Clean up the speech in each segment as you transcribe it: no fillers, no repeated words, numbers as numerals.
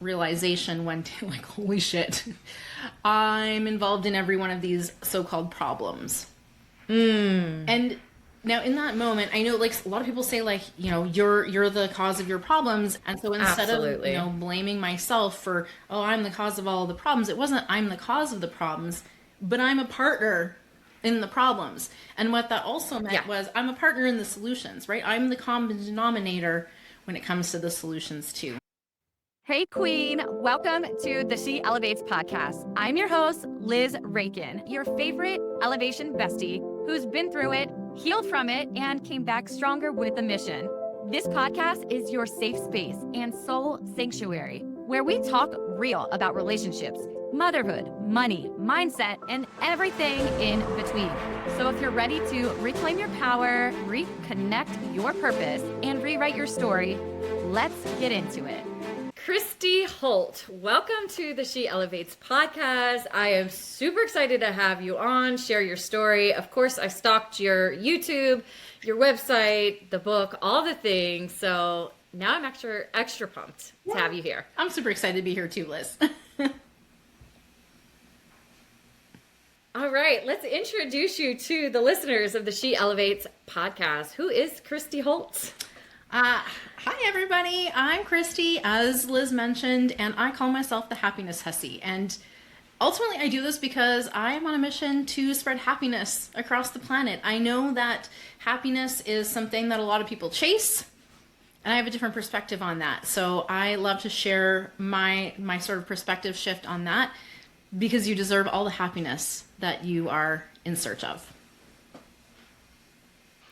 realization when like, holy shit, I'm involved in every one of these so-called problems. And now in that moment, I know like a lot of people say like, you're the cause of your problems. And so instead Absolutely. of, blaming myself for, oh, I'm the cause of all the problems, it wasn't I'm the cause of the problems, but I'm a partner in the problems. And what that also meant was I'm a partner in the solutions, right? I'm the common denominator when it comes to the solutions too. Hey, Queen. Welcome to the She Elevates podcast. I'm your host, Liz Rankin, your favorite elevation bestie who's been through it, healed from it, and came back stronger with a mission. This podcast is your safe space and soul sanctuary where we talk real about relationships, motherhood, money, mindset, and everything in between. So if you're ready to reclaim your power, reconnect your purpose, and rewrite your story, let's get into it. Christy Holt, welcome to the She Elevates podcast. I am super excited to have you on, share your story. Of course, I stalked your YouTube, your website, the book, all the things. So now I'm extra pumped to have you here. I'm super excited to be here too, Liz. All right, let's introduce you to the listeners of the She Elevates podcast. Who is Christy Holt? Hi everybody, I'm Christy, as Liz mentioned, and I call myself the Happiness Hussie. And ultimately I do this because I am on a mission to spread happiness across the planet. I know that happiness is something that a lot of people chase, and I have a different perspective on that. So I love to share my sort of perspective shift on that, because you deserve all the happiness that you are in search of.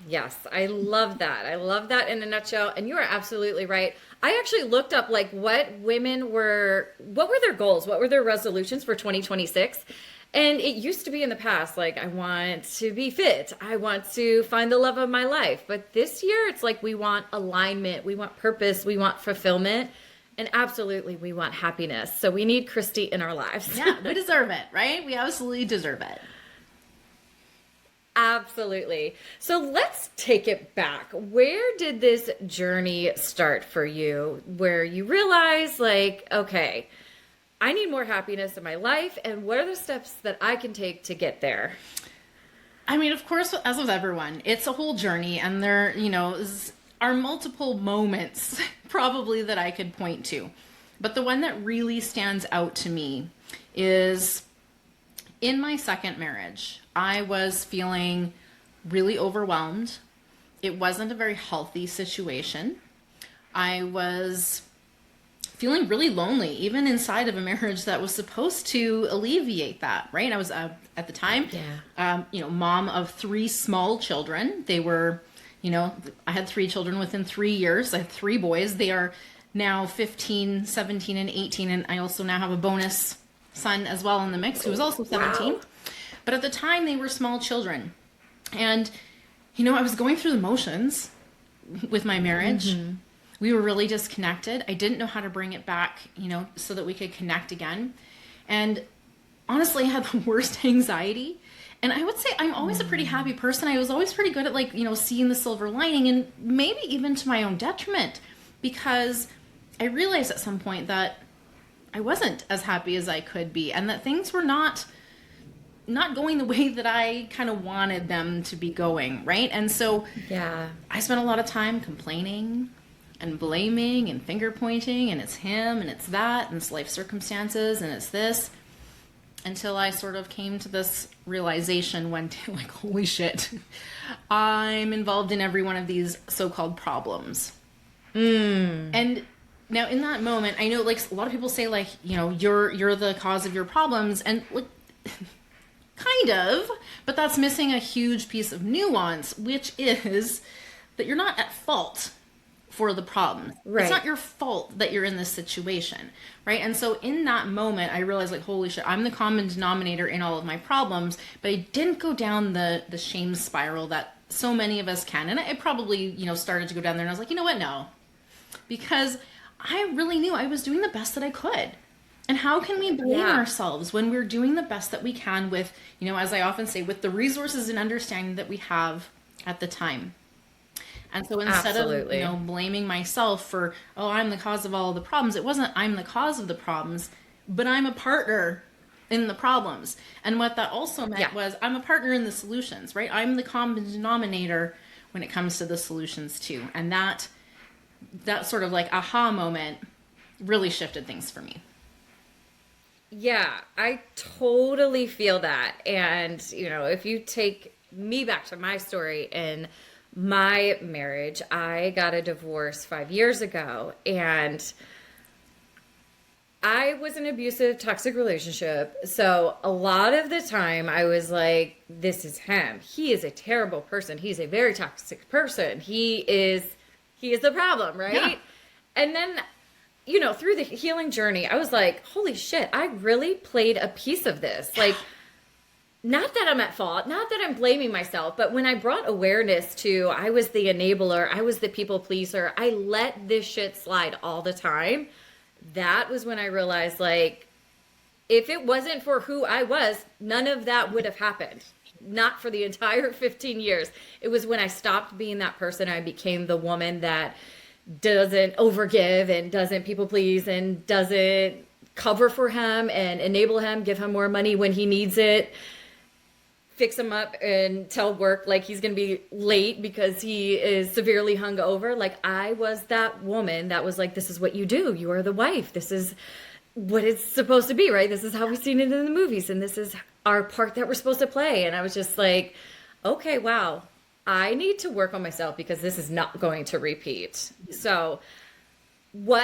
Yes, I love that. I love that in a nutshell. And you are absolutely right. I actually looked up like what were their goals? What were their resolutions for 2026? And it used to be in the past, like, I want to be fit. I want to find the love of my life. But this year it's like we want alignment. We want purpose. We want fulfillment. And absolutely, we want happiness. So we need Christy in our lives. Yeah, we deserve it, right? We absolutely deserve it. Absolutely. So let's take it back. Where did this journey start for you, where you realize like, okay, I need more happiness in my life, and what are the steps that I can take to get there? I mean, of course, as with everyone, it's a whole journey, and there, are multiple moments probably that I could point to. But the one that really stands out to me is in my second marriage. I was feeling really overwhelmed. It wasn't a very healthy situation. I was feeling really lonely, even inside of a marriage that was supposed to alleviate that, right? I was, at the time, mom of 3 small children. They were, I had 3 children within 3 years. I have 3 boys. They are now 15, 17, and 18. And I also now have a bonus son as well in the mix, who was also 17. Wow. But at the time, they were small children. And, I was going through the motions with my marriage. Mm-hmm. We were really disconnected. I didn't know how to bring it back, so that we could connect again. And honestly, I had the worst anxiety. And I would say I'm always a pretty happy person. I was always pretty good at seeing the silver lining, and maybe even to my own detriment, because I realized at some point that I wasn't as happy as I could be, and that things were not going the way that I kind of wanted them to be going, right? And so I spent a lot of time complaining and blaming and finger pointing, and it's him and it's that and it's life circumstances and it's this, until I sort of came to this realization one day, like, holy shit, I'm involved in every one of these so-called problems. And now in that moment, I know like a lot of people say like, you're the cause of your problems, and like, kind of, but that's missing a huge piece of nuance, which is that you're not at fault for the problem. Right. It's not your fault that you're in this situation, right? And so in that moment, I realized like, holy shit, I'm the common denominator in all of my problems, but I didn't go down the shame spiral that so many of us can. And I probably, started to go down there, and I was like, you know what? No, because I really knew I was doing the best that I could. And how can we blame ourselves when we're doing the best that we can with, as I often say, with the resources and understanding that we have at the time? And so instead Absolutely. of, blaming myself for, oh, I'm the cause of all the problems, it wasn't I'm the cause of the problems, but I'm a partner in the problems. And what that also meant was I'm a partner in the solutions, right? I'm the common denominator when it comes to the solutions too. And that sort of like aha moment really shifted things for me. Yeah, I totally feel that. And, if you take me back to my story in my marriage, I got a divorce 5 years ago, and I was in an abusive, toxic relationship. So a lot of the time I was like, this is him. He is a terrible person. He's a very toxic person. He is the problem, right? Yeah. And then, through the healing journey, I was like, holy shit, I really played a piece of this. Like, not that I'm at fault, not that I'm blaming myself, but when I brought awareness to, I was the enabler, I was the people pleaser, I let this shit slide all the time. That was when I realized, like, if it wasn't for who I was, none of that would have happened. Not for the entire 15 years. It was when I stopped being that person, I became the woman that doesn't overgive and doesn't people please and doesn't cover for him and enable him, give him more money when he needs it, fix him up and tell work like he's going to be late because he is severely hungover. Like, I was that woman that was like, this is what you do. You are the wife. This is what it's supposed to be, right? This is how we've seen it in the movies. And this is our part that we're supposed to play. And I was just like, okay, wow, I need to work on myself because this is not going to repeat. So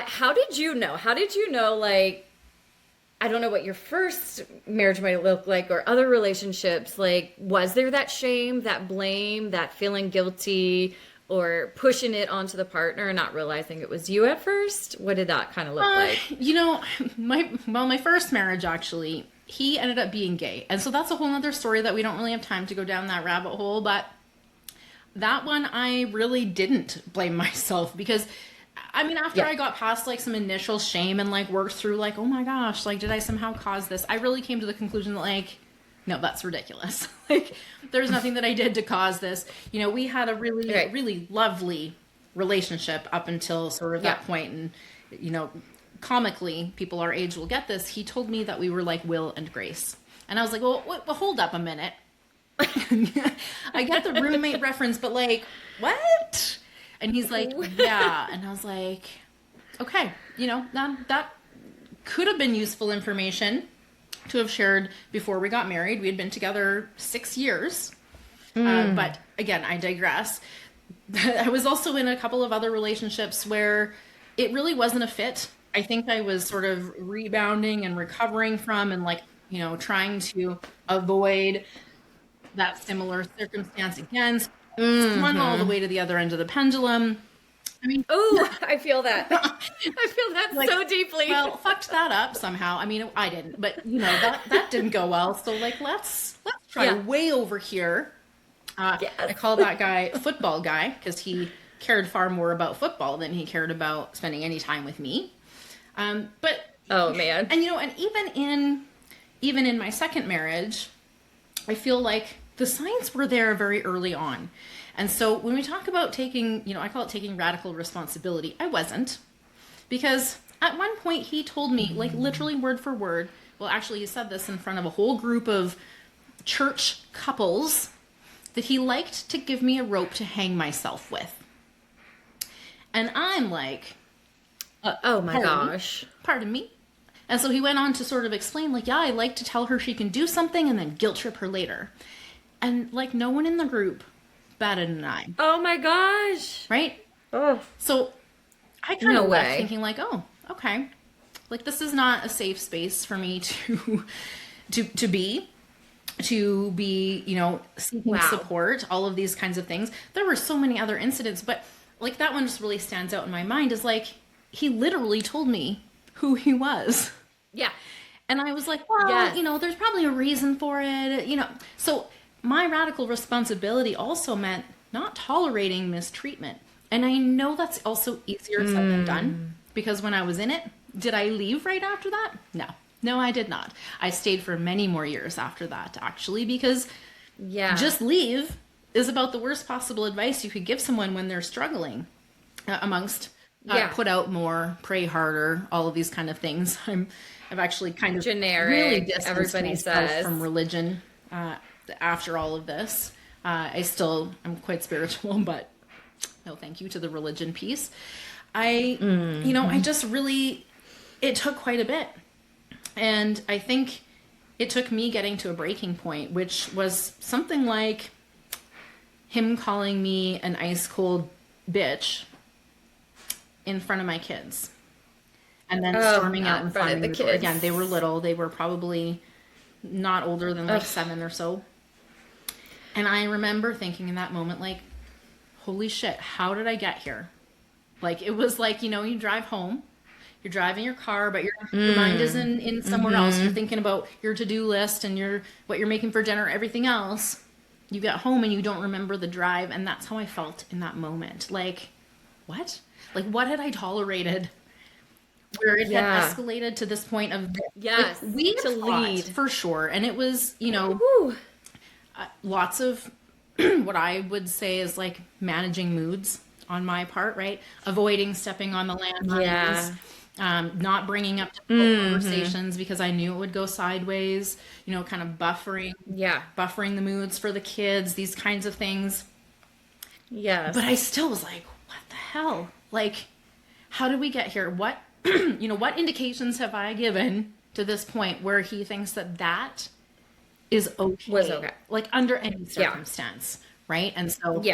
how did you know, like, I don't know what your first marriage might look like or other relationships. Like, was there that shame, that blame, that feeling guilty, or pushing it onto the partner and not realizing it was you at first? What did that kind of look like? My first marriage, actually, he ended up being gay. And so that's a whole other story that we don't really have time to go down that rabbit hole. But that one, I really didn't blame myself because after I got past like some initial shame and like worked through like, oh my gosh, like, did I somehow cause this? I really came to the conclusion that like, no, that's ridiculous. Like, there's nothing that I did to cause this. We had a really, really lovely relationship up until sort of that point. And, comically, people our age will get this. He told me that we were like Will and Grace. And I was like, well, hold up a minute. I get the roommate reference, but like, what? And he's like, yeah. And I was like, okay, that could have been useful information to have shared before we got married. We had been together 6 years. But again, I digress. I was also in a couple of other relationships where it really wasn't a fit. I think I was sort of rebounding and recovering from and like, trying to avoid that similar circumstance again. Swung all the way to the other end of the pendulum. I feel that. I feel that like, so deeply. Well, fucked that up somehow. I didn't, but that didn't go well. So like, let's try way over here. I call that guy football guy because he cared far more about football than he cared about spending any time with me. But oh man, and and even in my second marriage, I feel like the signs were there very early on. And so when we talk about taking, I call it taking radical responsibility, I wasn't. Because at one point he told me, like literally word for word, well, actually he said this in front of a whole group of church couples, that he liked to give me a rope to hang myself with. And I'm like, oh my gosh. Pardon me? And so he went on to sort of explain, like, yeah, I like to tell her she can do something and then guilt trip her later. And like no one in the group batted an eye. Oh my gosh. Right? Oh. So I kind of left thinking like, oh, okay. Like this is not a safe space for me to be, seeking support, all of these kinds of things. There were so many other incidents, but like that one just really stands out in my mind is like, he literally told me who he was. Yeah. And I was like, well, there's probably a reason for it, So my radical responsibility also meant not tolerating mistreatment. And I know that's also easier said than done because when I was in it, did I leave right after that? No, I did not. I stayed for many more years after that, actually, because just leave is about the worst possible advice you could give someone when they're struggling, amongst put out more, pray harder, all of these kind of things. I've actually kind of Generic, really distanced everybody myself says. from religion after all of this. I'm quite spiritual, but no thank you to the religion piece. I just really, it took quite a bit. And I think it took me getting to a breaking point, which was something like him calling me an ice cold bitch in front of my kids. And then storming out and slamming the door. Again, they were little. They were probably not older than like 7 or so. And I remember thinking in that moment, like, holy shit, how did I get here? Like, it was like, you drive home. You're driving your car, but your mind is in somewhere else. You're thinking about your to-do list and what you're making for dinner, everything else. You get home and you don't remember the drive, and that's how I felt in that moment. Like, what? Like, what had I tolerated? Where it had escalated to this point of we to lead for sure, and it was lots of what I would say is like managing moods on my part, right? Avoiding stepping on the landmines. Not bringing up conversations because I knew it would go sideways, kind of buffering the moods for the kids, these kinds of things. Yes. But I still was like, what the hell? Like, how did we get here? What, what indications have I given to this point where he thinks that is okay? Was okay. Like, under any circumstance, right? And so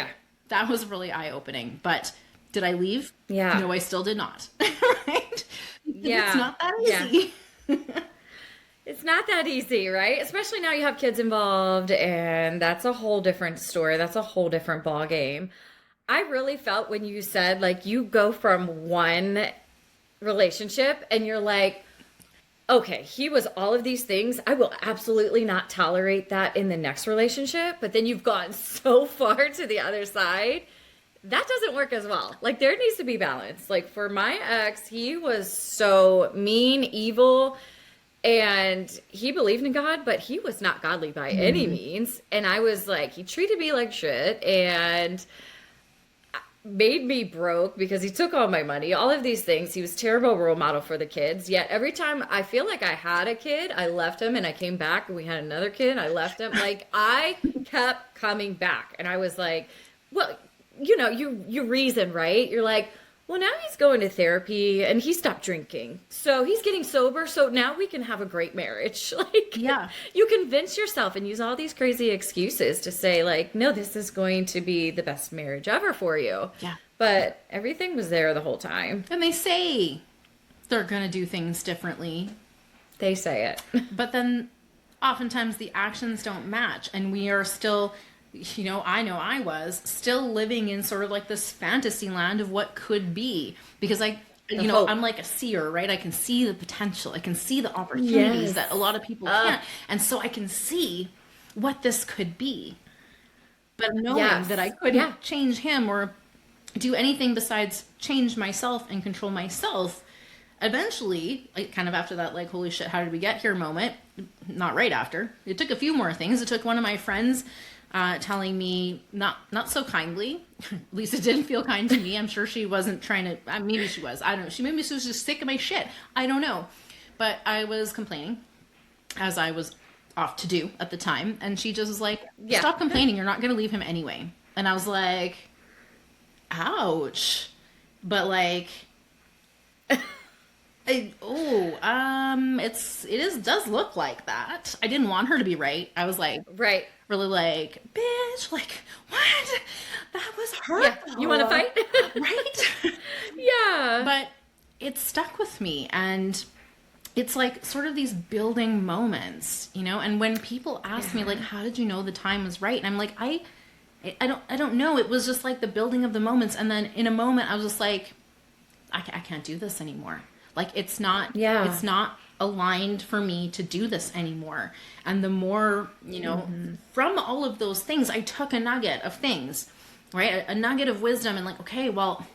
that was really eye-opening. But did I leave? Yeah. No, I still did not. Right? Yeah. It's not that easy. Yeah. It's not that easy, right? Especially now you have kids involved, and that's a whole different story. That's a whole different ball game. I really felt when you said, like, you go from one relationship and you're like, okay, he was all of these things. I will absolutely not tolerate that in the next relationship. But then you've gone so far to the other side. That doesn't work as well. Like, there needs to be balance. Like, for my ex, he was so mean, evil, and he believed in God, but he was not godly by any means. And I was like, he treated me like shit and made me broke because he took all my money, all of these things. He was a terrible role model for the kids. Yet every time I feel like I had a kid, I left him and I came back and we had another kid. I left him. Like, I kept coming back. And I was like, well, you reason, right? You're like, well, now he's going to therapy and he stopped drinking. So he's getting sober. So now we can have a great marriage. Like, you convince yourself and use all these crazy excuses to say, like, no, this is going to be the best marriage ever for you. Yeah. But everything was there the whole time. And they say they're going to do things differently. They say it. But then oftentimes the actions don't match. And we are still... I know I was still living in sort of like this fantasy land of what could be, because I'm like a seer, right? I can see the potential. I can see the opportunities that a lot of people can't. And so I can see what this could be. But knowing that I couldn't change him or do anything besides change myself and control myself, eventually, like, kind of after that, like, holy shit, how did we get here moment? Not right after. It took a few more things. It took one of my friends telling me, not so kindly, at least it didn't feel kind to me. I'm sure she wasn't trying to, maybe she was, I don't know. Maybe she was just sick of my shit. I don't know. But I was complaining, as I was off to do at the time. And she just was like, stop complaining. You're not going to leave him anyway. And I was like, ouch. But like, it does look like that. I didn't want her to be right. I was like, really like, bitch, like, what? That was hurtful. Yeah. You want to fight? Right? Yeah. But it stuck with me, and it's like sort of these building moments, and when people ask me, like, how did you know the time was right? And I'm like, I don't know. It was just like the building of the moments. And then in a moment I was just like, I can't do this anymore. Like, it's not aligned for me to do this anymore. And the more, from all of those things, I took a nugget of things, right? A nugget of wisdom, and like, okay, well,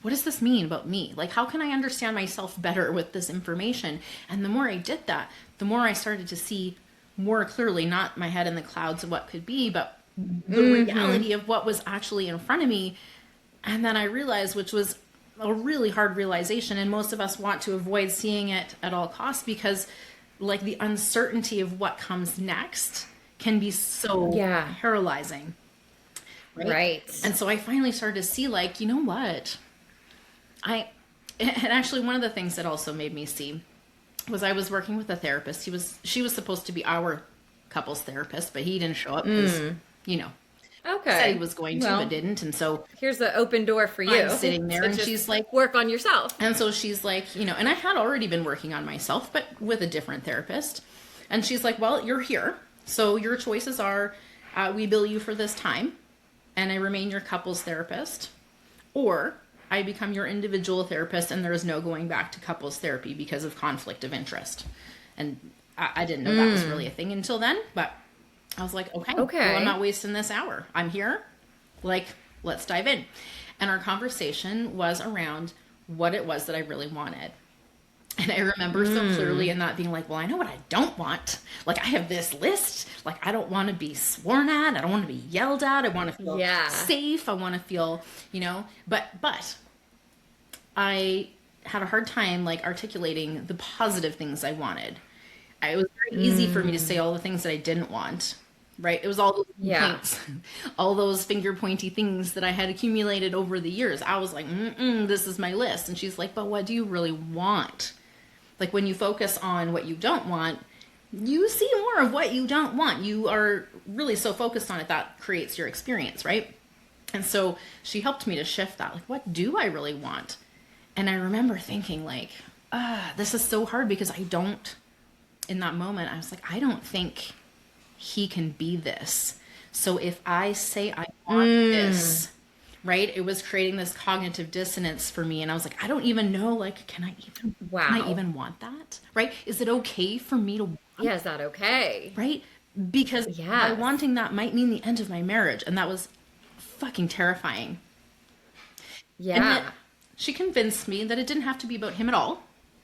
what does this mean about me? Like, how can I understand myself better with this information? And the more I did that, the more I started to see more clearly, not my head in the clouds of what could be, but the reality of what was actually in front of me. And then I realized, which was a really hard realization, and most of us want to avoid seeing it at all costs, because like the uncertainty of what comes next can be so paralyzing. Right. And so I finally started to see, like, you know what? And actually one of the things that also made me see was I was working with a therapist. She was supposed to be our couples therapist, but he didn't show up because, you know, said he was going to, but didn't. And so here's the open door for you. I'm sitting there and she's like, work on yourself. And so she's like, you know, and I had already been working on myself, but with a different therapist. And she's like, well, you're here. So your choices are, we bill you for this time and I remain your couples therapist, or I become your individual therapist and there is no going back to couples therapy because of conflict of interest. And I didn't know that was really a thing until then, but I was like, okay. Well, I'm not wasting this hour. I'm here. Like, let's dive in. And our conversation was around what it was that I really wanted. And I remember so clearly in that being like, well, I know what I don't want. Like, I have this list. Like, I don't want to be sworn at. I don't want to be yelled at. I want to feel safe. I want to feel, you know, but I had a hard time like articulating the positive things I wanted. It was very easy for me to say all the things that I didn't want. Right. It was all those complaints, all those finger pointy things that I had accumulated over the years. I was like, this is my list. And she's like, but what do you really want? Like, when you focus on what you don't want, you see more of what you don't want. You are really so focused on it that creates your experience. Right. And so she helped me to shift that. Like, what do I really want? And I remember thinking like, this is so hard because in that moment, I was like, I don't think he can be this. So if I say I want this, right, it was creating this cognitive dissonance for me. And I was like, I don't even know, like, can I even want that? Right? Is it okay for me to want? Yeah, is that okay? Right? Because by wanting that might mean the end of my marriage. And that was fucking terrifying. Yeah. And she convinced me that it didn't have to be about him at all.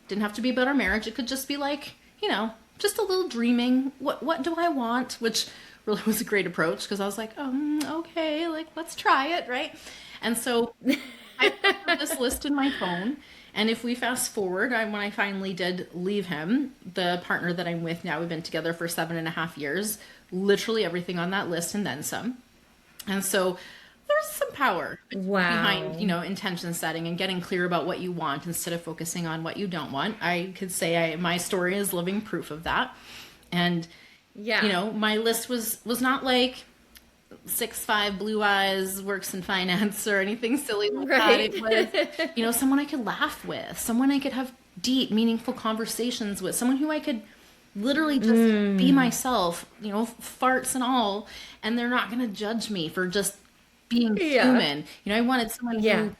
Didn't have to be about our marriage. It could just be like, you know, just a little dreaming. What do I want? Which really was a great approach, because I was like, okay, like, let's try it, right? And so I put this list in my phone, and if we fast forward, when I finally did leave him, the partner that I'm with now, we've been together for 7.5 years, literally everything on that list and then some. And so there's some power behind, you know, intention setting and getting clear about what you want instead of focusing on what you don't want. I could say my story is living proof of that. And, you know, my list was not like 6'5", blue eyes, works in finance or anything silly like that. It was, you know, someone I could laugh with, someone I could have deep, meaningful conversations with, someone who I could literally just be myself, you know, farts and all, and they're not going to judge me for just being human. You know, I wanted someone who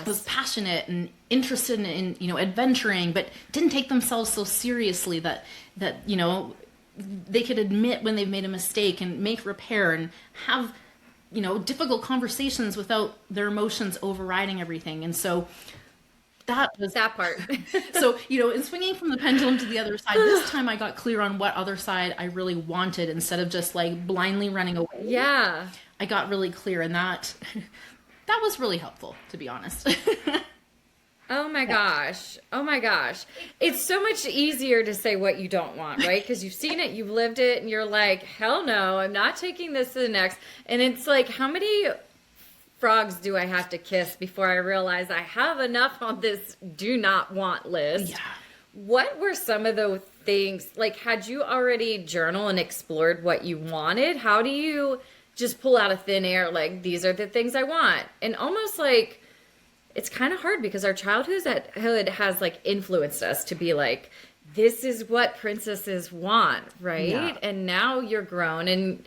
was passionate and interested in, you know, adventuring, but didn't take themselves so seriously that, you know, they could admit when they've made a mistake and make repair and have, you know, difficult conversations without their emotions overriding everything. And so that was that part. So, you know, in swinging from the pendulum to the other side, this time I got clear on what other side I really wanted instead of just like blindly running away. Yeah. I got really clear, and that was really helpful, to be honest. Oh my gosh. Oh my gosh. It's so much easier to say what you don't want, right? Because you've seen it, you've lived it, and you're like, hell no, I'm not taking this to the next. And it's like, how many frogs do I have to kiss before I realize I have enough on this do not want list? Yeah. What were some of those things? Like, had you already journaled and explored what you wanted? How do you just pull out of thin air, like, these are the things I want? And almost like, it's kind of hard because our childhood has like influenced us to be like, this is what princesses want, right? Yeah. And now you're grown and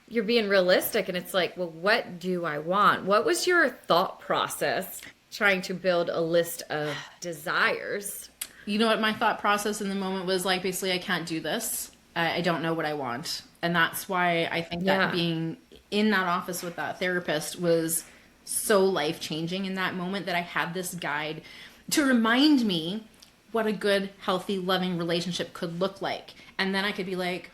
you're being realistic, and it's like, well, what do I want? What was your thought process trying to build a list of desires? You know what my thought process in the moment was like, basically, I can't do this. I don't know what I want. And that's why I think that being in that office with that therapist was so life-changing in that moment, that I had this guide to remind me what a good, healthy, loving relationship could look like. And then I could be like,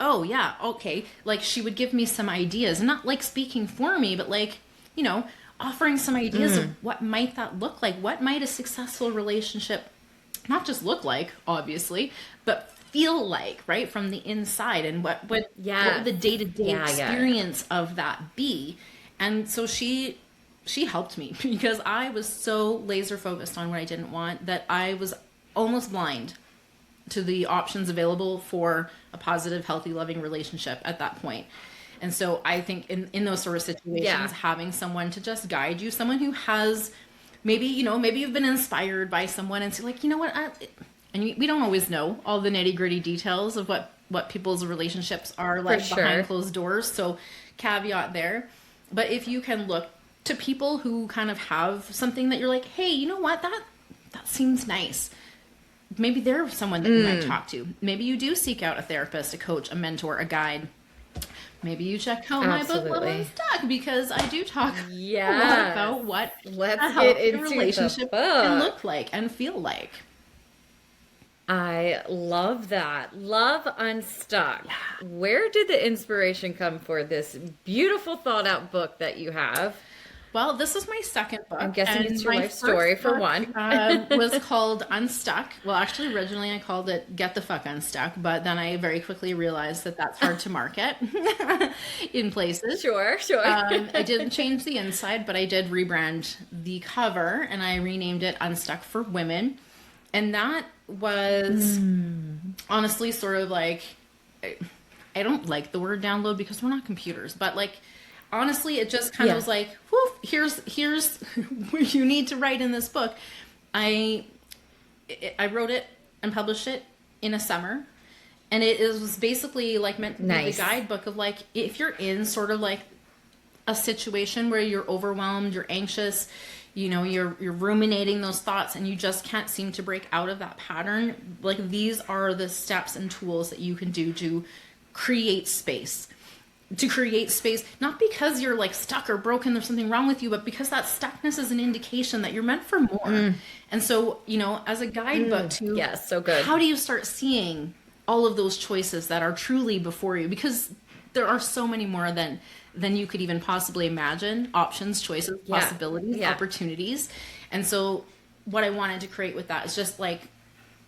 oh yeah, okay. Like she would give me some ideas, not like speaking for me, but like, offering some ideas of what might that look like? What might a successful relationship not just look like, obviously, but feel like, right, from the inside, and what would the day-to-day experience of that be? And so she helped me because I was so laser focused on what I didn't want that I was almost blind to the options available for a positive, healthy, loving relationship at that point. And so I think in those sort of situations, having someone to just guide you, someone who has maybe you've been inspired by someone and say like, we don't always know all the nitty gritty details of what people's relationships are like behind closed doors. So caveat there. But if you can look to people who kind of have something that you're like, hey, you know what, that seems nice. Maybe they're someone that you might talk to. Maybe you do seek out a therapist, a coach, a mentor, a guide. Maybe you check out my book, Love Unstuck, because I do talk a lot about what a healthy relationship can look like and feel like. I love that. Love Unstuck. Yeah. Where did the inspiration come for this beautiful thought out book that you have? Well, this is my second book. I'm guessing it's your life story for one. Was called Unstuck. Well, actually, originally I called it Get the Fuck Unstuck, but then I very quickly realized that that's hard to market in places. Sure. I didn't change the inside, but I did rebrand the cover, and I renamed it Unstuck for Women. And that was honestly sort of like, I don't like the word download because we're not computers, but like, honestly, it just kind of was like, whoo, here's what you need to write in this book. I wrote it and published it in a summer. And it was basically like meant to be the guidebook of like, if you're in sort of like a situation where you're overwhelmed, you're anxious, you're ruminating those thoughts and you just can't seem to break out of that pattern. Like these are the steps and tools that you can do to create space. Not because you're like stuck or broken, there's something wrong with you, but because that stuckness is an indication that you're meant for more. And so, as a guidebook to so good. How do you start seeing all of those choices that are truly before you? Because there are so many more than you could even possibly imagine. Options, choices, possibilities, opportunities. And so what I wanted to create with that is just like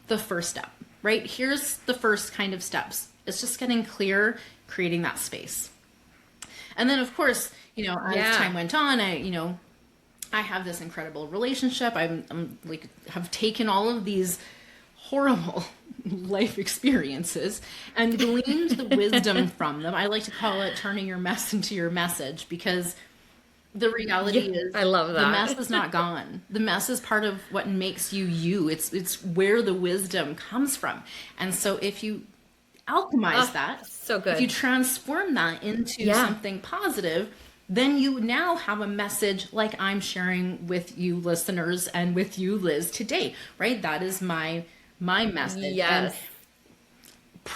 the first step, right? Here's the first kind of steps. It's just getting clear, creating that space. And then, of course, as time went on, I have this incredible relationship. I'm like, have taken all of these horrible life experiences and gleaned the wisdom from them. I like to call it turning your mess into your message, because the reality is, I love that. The mess is not gone. The mess is part of what makes you you. It's where the wisdom comes from. And so if you alchemize that, so good. If you transform that into something positive, then you now have a message like I'm sharing with you listeners and with you, Liz, today, right? That is my message. Yes.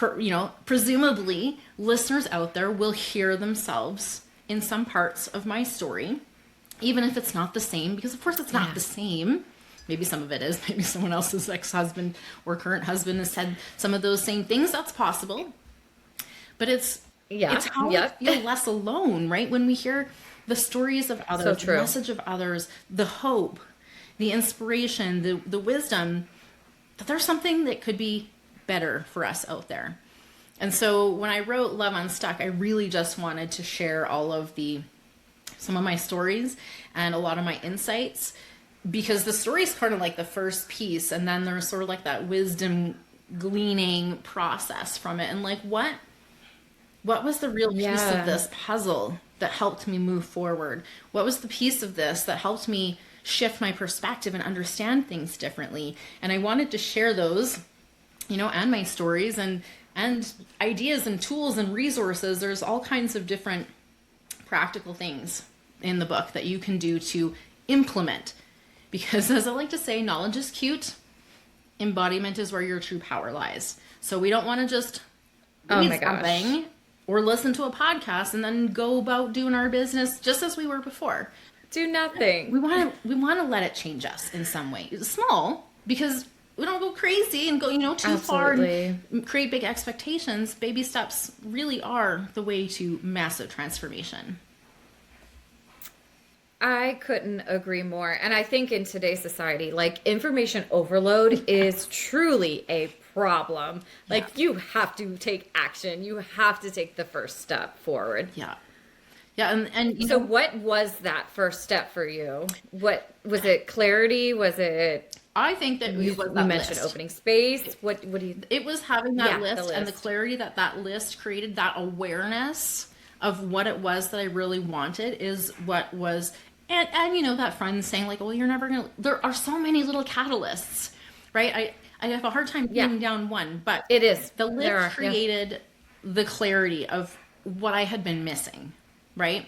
And presumably listeners out there will hear themselves in some parts of my story, even if it's not the same, because of course it's not the same. Maybe some of it is. Maybe someone else's ex-husband or current husband has said some of those same things. That's possible. But it's how we feel less alone, right? When we hear the stories of others, the message of others, the hope, the inspiration, the wisdom, that there's something that could be better for us out there. And so when I wrote Love Unstuck, I really just wanted to share some of my stories and a lot of my insights, because the story is kind of like the first piece, and then there's sort of like that wisdom gleaning process from it. And like, what was the real piece of this puzzle that helped me move forward? What was the piece of this that helped me shift my perspective and understand things differently? And I wanted to share those, and my stories and ideas and tools and resources. There's all kinds of different practical things in the book that you can do to implement. Because as I like to say, knowledge is cute. Embodiment is where your true power lies. So we don't want to just read something or listen to a podcast and then go about doing our business just as we were before. Do nothing. We want to let it change us in some way. It's small, because we don't go crazy and go, too far Absolutely. and create big expectations. Baby steps really are the way to massive transformation. I couldn't agree more. And I think in today's society, like information overload is truly a problem. Like you have to take action. You have to take the first step forward. Yeah. Yeah. And So what was that first step for you? What was it? Clarity? Was it, I think that you, it was you that mentioned list. opening space. What do you, It was having that Yeah, the list and the list. clarity that that list created, that awareness of what it was that I really wanted is what was, and that friend saying like, well, you're never going to, there are so many little catalysts, right? I have a hard time pinning down one, but it is. the There list are, yeah. created the clarity of what I had been missing, right?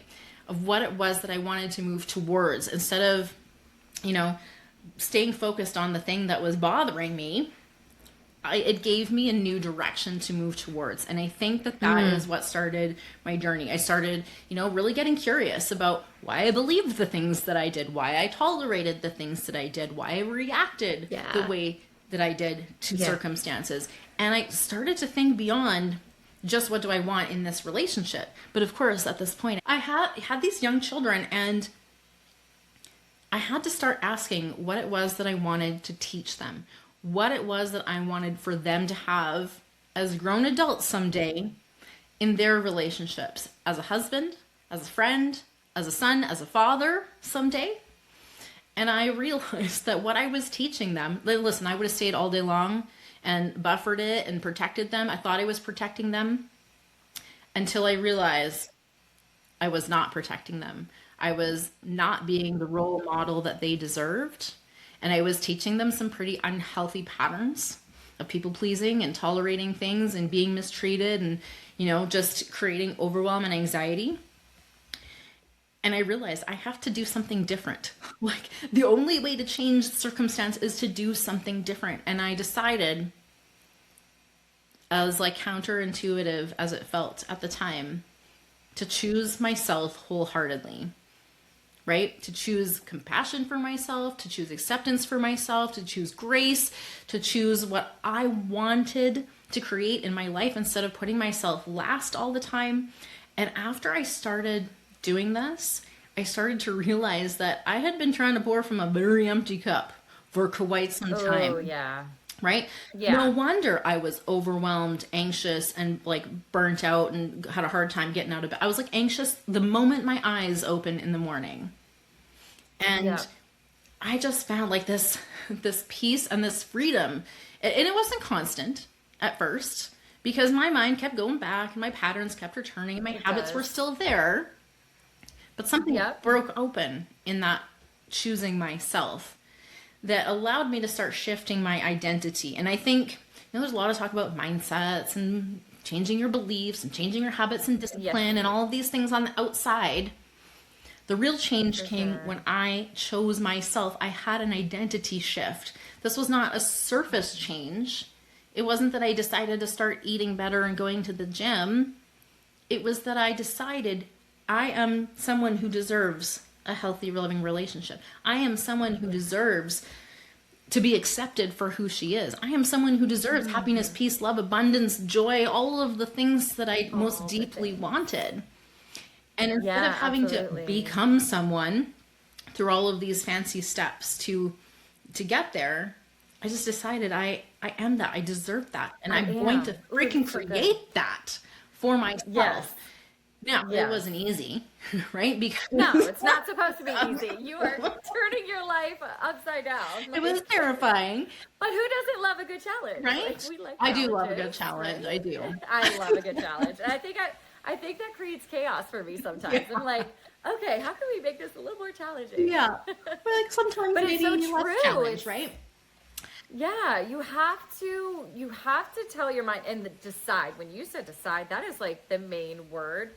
Of what it was that I wanted to move towards instead of, staying focused on the thing that was bothering me. It gave me a new direction to move towards. And I think that is what started my journey. I started, really getting curious about why I believed the things that I did, why I tolerated the things that I did, why I reacted the way that I did to circumstances. And I started to think beyond just what do I want in this relationship. But of course, at this point, I had these young children, and I had to start asking what it was that I wanted to teach them, what it was that I wanted for them to have as grown adults someday in their relationships, as a husband, as a friend, as a son, as a father someday. And I realized that what I was teaching them, listen, I would have stayed all day long and buffered it and protected them. I thought I was protecting them until I realized I was not protecting them. I was not being the role model that they deserved. And I was teaching them some pretty unhealthy patterns of people pleasing and tolerating things and being mistreated and, just creating overwhelm and anxiety. And I realized I have to do something different. Like the only way to change the circumstance is to do something different. And I decided, as counterintuitive as it felt at the time, to choose myself wholeheartedly. Right? To choose compassion for myself, to choose acceptance for myself, to choose grace, to choose what I wanted to create in my life instead of putting myself last all the time. And after I started doing this, I started to realize that I had been trying to pour from a very empty cup for quite some time. Oh, yeah. Right? Yeah. No wonder I was overwhelmed, anxious, and burnt out and had a hard time getting out of bed. I was anxious the moment my eyes opened in the morning. And I just found this peace and this freedom. And it wasn't constant at first because my mind kept going back and my patterns kept returning and my habits were still there. But something broke open in that choosing myself that allowed me to start shifting my identity. And I think, there's a lot of talk about mindsets and changing your beliefs and changing your habits and discipline and all of these things on the outside. The real change came when I chose myself. I had an identity shift. This was not a surface change. It wasn't that I decided to start eating better and going to the gym. It was that I decided I am someone who deserves a healthy, loving relationship. I am someone who deserves to be accepted for who she is. I am someone who deserves happiness, peace, love, abundance, joy, all of the things that I most deeply wanted. And instead of having to become someone through all of these fancy steps to get there, I just decided I am that. I deserve that. And I'm going to freaking create that for myself. Yes. Now, it wasn't easy, right? Because no, it's not supposed to be easy. You are turning your life upside down. It was terrifying. But who doesn't love a good challenge? Right? We like I do love a good challenge. Right? I do. I love a good challenge. And I think that creates chaos for me sometimes. I'm like, okay, how can we make this a little more challenging? Yeah. But sometimes but maybe it's so less true. challenge, right? Yeah, you have to tell your mind and decide. When you said decide, that is the main word.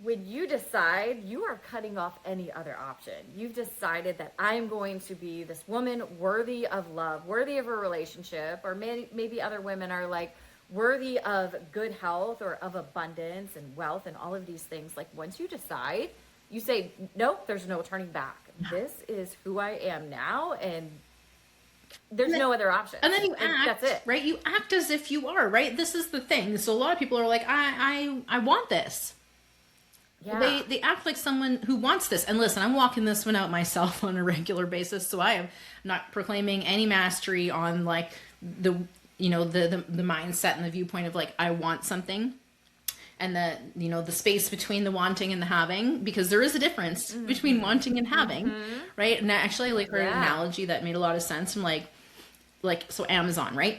When you decide, you are cutting off any other option. You've decided that I'm going to be this woman worthy of love, worthy of a relationship, or maybe other women are worthy of good health or of abundance and wealth and all of these things. Once you decide, you say, nope, there's no turning back. This is who I am now, and there's no other option. And then you act, that's it. right? You act as if you are, right? This is the thing. So a lot of people are like, I want this. Yeah. They act like someone who wants this. And listen, I'm walking this one out myself on a regular basis. So I am not proclaiming any mastery on like the mindset and the viewpoint of like, I want something. And the space between the wanting and the having, because there is a difference between wanting and having, right? And actually I like heard an analogy that made a lot of sense from so Amazon, right?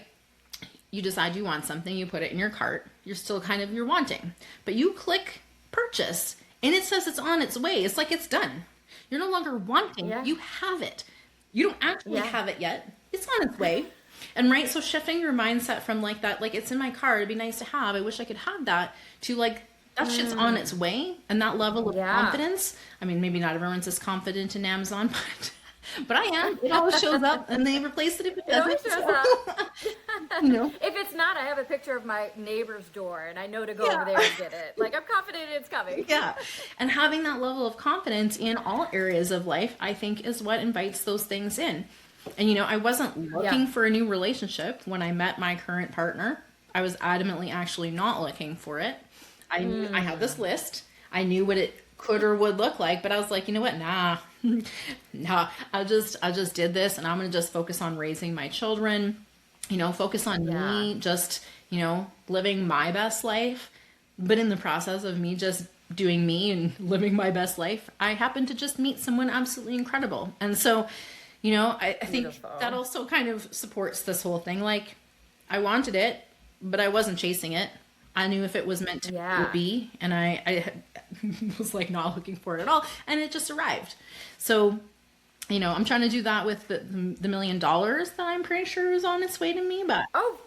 You decide you want something, you put it in your cart, you're still you're wanting, but you click purchase and it says it's on its way. It's like it's done. You're no longer wanting, you have it. You don't actually have it yet. It's on its way. And right, so shifting your mindset from like that, like it's in my car, it'd be nice to have, I wish I could have that, to like that shit's on its way, and that level of confidence. I mean, maybe not everyone's as confident in Amazon, but I am. It always shows up, and they replace it if it doesn't. It always shows up. If it's not, I have a picture of my neighbor's door, and I know to go over there and get it. Like, I'm confident it's coming. Yeah, and having that level of confidence in all areas of life, I think, is what invites those things in. And, I wasn't looking for a new relationship when I met my current partner. I was adamantly actually not looking for it. I knew I had this list. I knew what it could or would look like, but I was like, you know what? Nah, I just did this, and I'm going to just focus on raising my children, focus on me, just, living my best life. But in the process of me just doing me and living my best life, I happened to just meet someone absolutely incredible. And so, I think that also kind of supports this whole thing. Like, I wanted it, but I wasn't chasing it. I knew if it was meant to be, and I was like not looking for it at all, and it just arrived. So, I'm trying to do that with the $1 million that I'm pretty sure is on its way to me. But oh,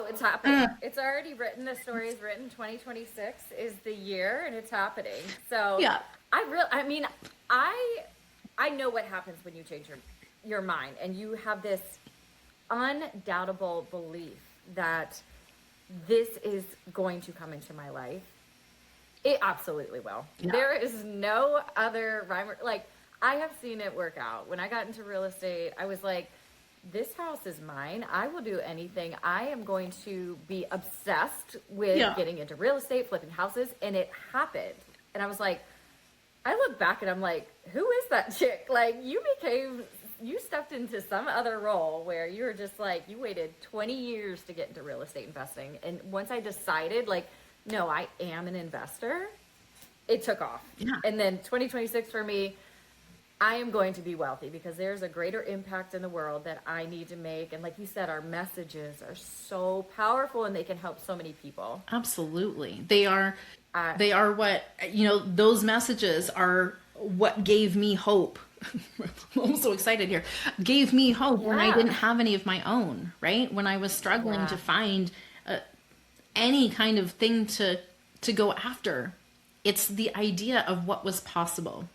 it's happening. It's already written. The story is written. 2026 is the year, and it's happening. So yeah, I know what happens when you change your mind, and you have this undoubtable belief that this is going to come into my life. It absolutely will. Yeah. There is no other rhyme. Like, I have seen it work out. When I got into real estate, I was like, this house is mine. I will do anything. I am going to be obsessed with getting into real estate, flipping houses. And it happened. And I was like, I look back and I'm like, who is that chick? Like, you stepped into some other role where you were just like, you waited 20 years to get into real estate investing. And once I decided, like, no, I am an investor, it took off. Yeah. And then 2026 for me, I am going to be wealthy because there's a greater impact in the world that I need to make. And like you said, our messages are so powerful and they can help so many people. Absolutely. They are what, those messages are what gave me hope. I'm so excited here. Gave me hope when I didn't have any of my own, right? When I was struggling to find any kind of thing to go after. It's the idea of what was possible.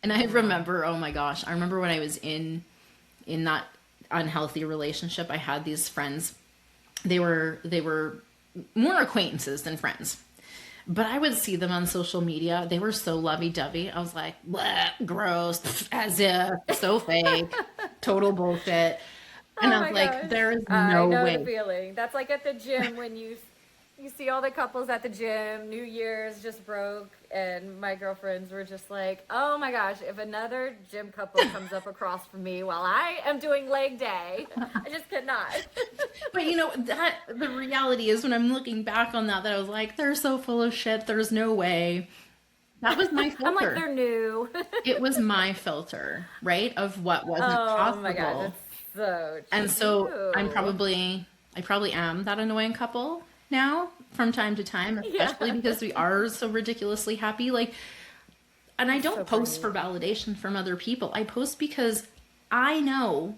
And I remember, oh my gosh, I remember when I was in that unhealthy relationship, I had these friends. They were more acquaintances than friends. But I would see them on social media. They were so lovey-dovey. I was like, bleh, gross, as if, so fake, total bullshit. And I was like, there is no way. I know the feeling. That's like at the gym when you see all the couples at the gym, New Year's just broke, and my girlfriends were just like, oh my gosh, if another gym couple comes up across from me while I am doing leg day, I just cannot. But that the reality is when I'm looking back on that I was like, they're so full of shit, there's no way. That was my filter. I'm like, they're new. It was my filter, right, of what wasn't possible. Oh my God, that's so true. And so I probably am that annoying couple now from time to time, especially because we are so ridiculously happy. Like, and I don't post for validation from other people. I post because I know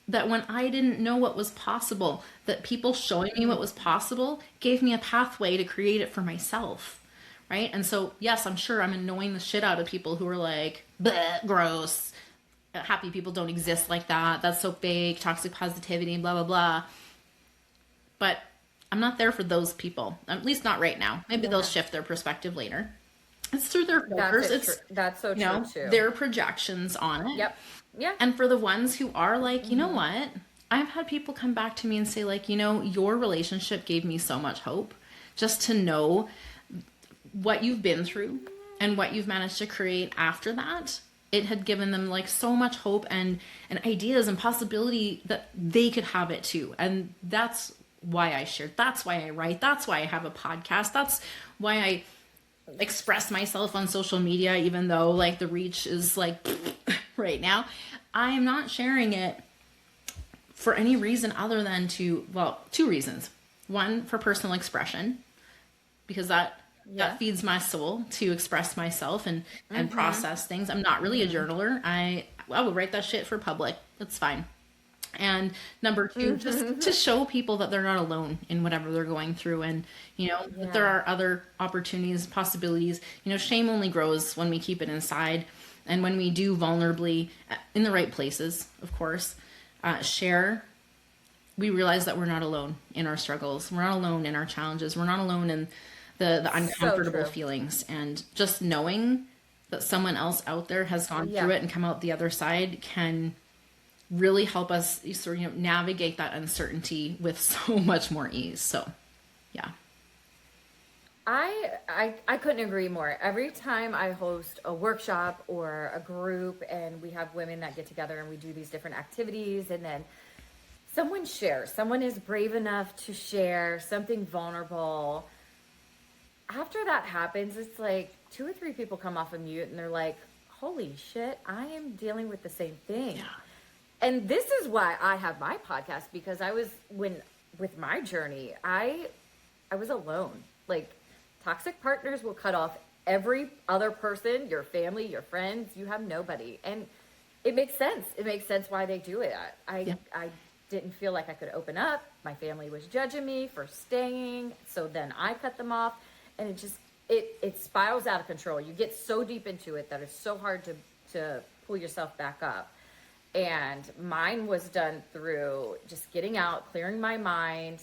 that when I didn't know what was possible, that people showing me what was possible gave me a pathway to create it for myself. Right. And so, yes, I'm sure I'm annoying the shit out of people who are like, bleh, gross. Happy people don't exist like that. That's so fake, toxic positivity, blah, blah, blah. But I'm not there for those people, at least not right now. Maybe they'll shift their perspective later. It's through their filters. That's so true too. Their projections on it. Yep. Yeah. And for the ones who are like, you know what? I've had people come back to me and say like, your relationship gave me so much hope, just to know what you've been through and what you've managed to create after that. It had given them like so much hope and ideas and possibility that they could have it too. And that's why I shared. That's why I write. That's why I have a podcast. That's why I express myself on social media, even though like the reach is like right now. I am not sharing it for any reason other than two reasons. One, for personal expression, because that feeds my soul to express myself and process things. I'm not really a journaler. I will write that shit for public. It's fine. And number two, just to show people that they're not alone in whatever they're going through, and that there are other opportunities, possibilities. Shame only grows when we keep it inside, and when we do vulnerably, in the right places, of course, share. We realize that we're not alone in our struggles. We're not alone in our challenges. We're not alone in the uncomfortable feelings. And just knowing that someone else out there has gone through it and come out the other side can really help us sort of navigate that uncertainty with so much more ease. So, yeah. I couldn't agree more. Every time I host a workshop or a group and we have women that get together and we do these different activities, and then someone shares, someone is brave enough to share something vulnerable. After that happens, it's like 2 or 3 people come off of mute and they're like, holy shit, I am dealing with the same thing. Yeah. And this is why I have my podcast, because with my journey, I was alone. Like, toxic partners will cut off every other person, your family, your friends. You have nobody. And it makes sense. It makes sense why they do it. I didn't feel like I could open up. My family was judging me for staying. So then I cut them off. And it spirals out of control. You get so deep into it that it's so hard to pull yourself back up. And mine was done through just getting out, clearing my mind,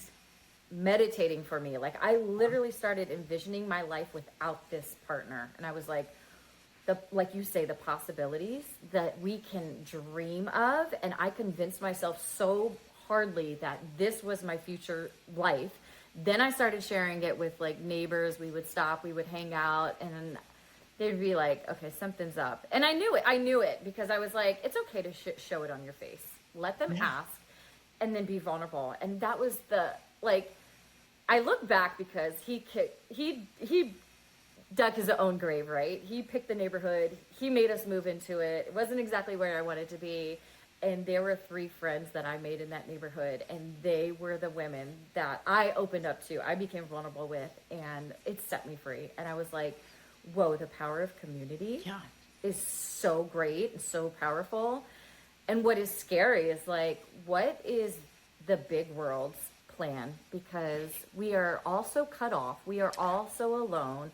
meditating for me. Like, I literally started envisioning my life without this partner. And I was like, like you say, the possibilities that we can dream of. And I convinced myself so hardly that this was my future life. Then I started sharing it with like neighbors. We would stop, we would hang out, and they'd be like, okay, something's up. And I knew it because I was like, it's okay to show it on your face. Let them ask and then be vulnerable. And that was I look back because he dug his own grave, right? He picked the neighborhood. He made us move into it. It wasn't exactly where I wanted to be. And there were 3 friends that I made in that neighborhood, and they were the women that I opened up to, I became vulnerable with, and it set me free. And I was like, whoa, the power of community is so great and so powerful. And what is scary is like, what is the big world's plan? Because we are all so cut off. We are all so alone.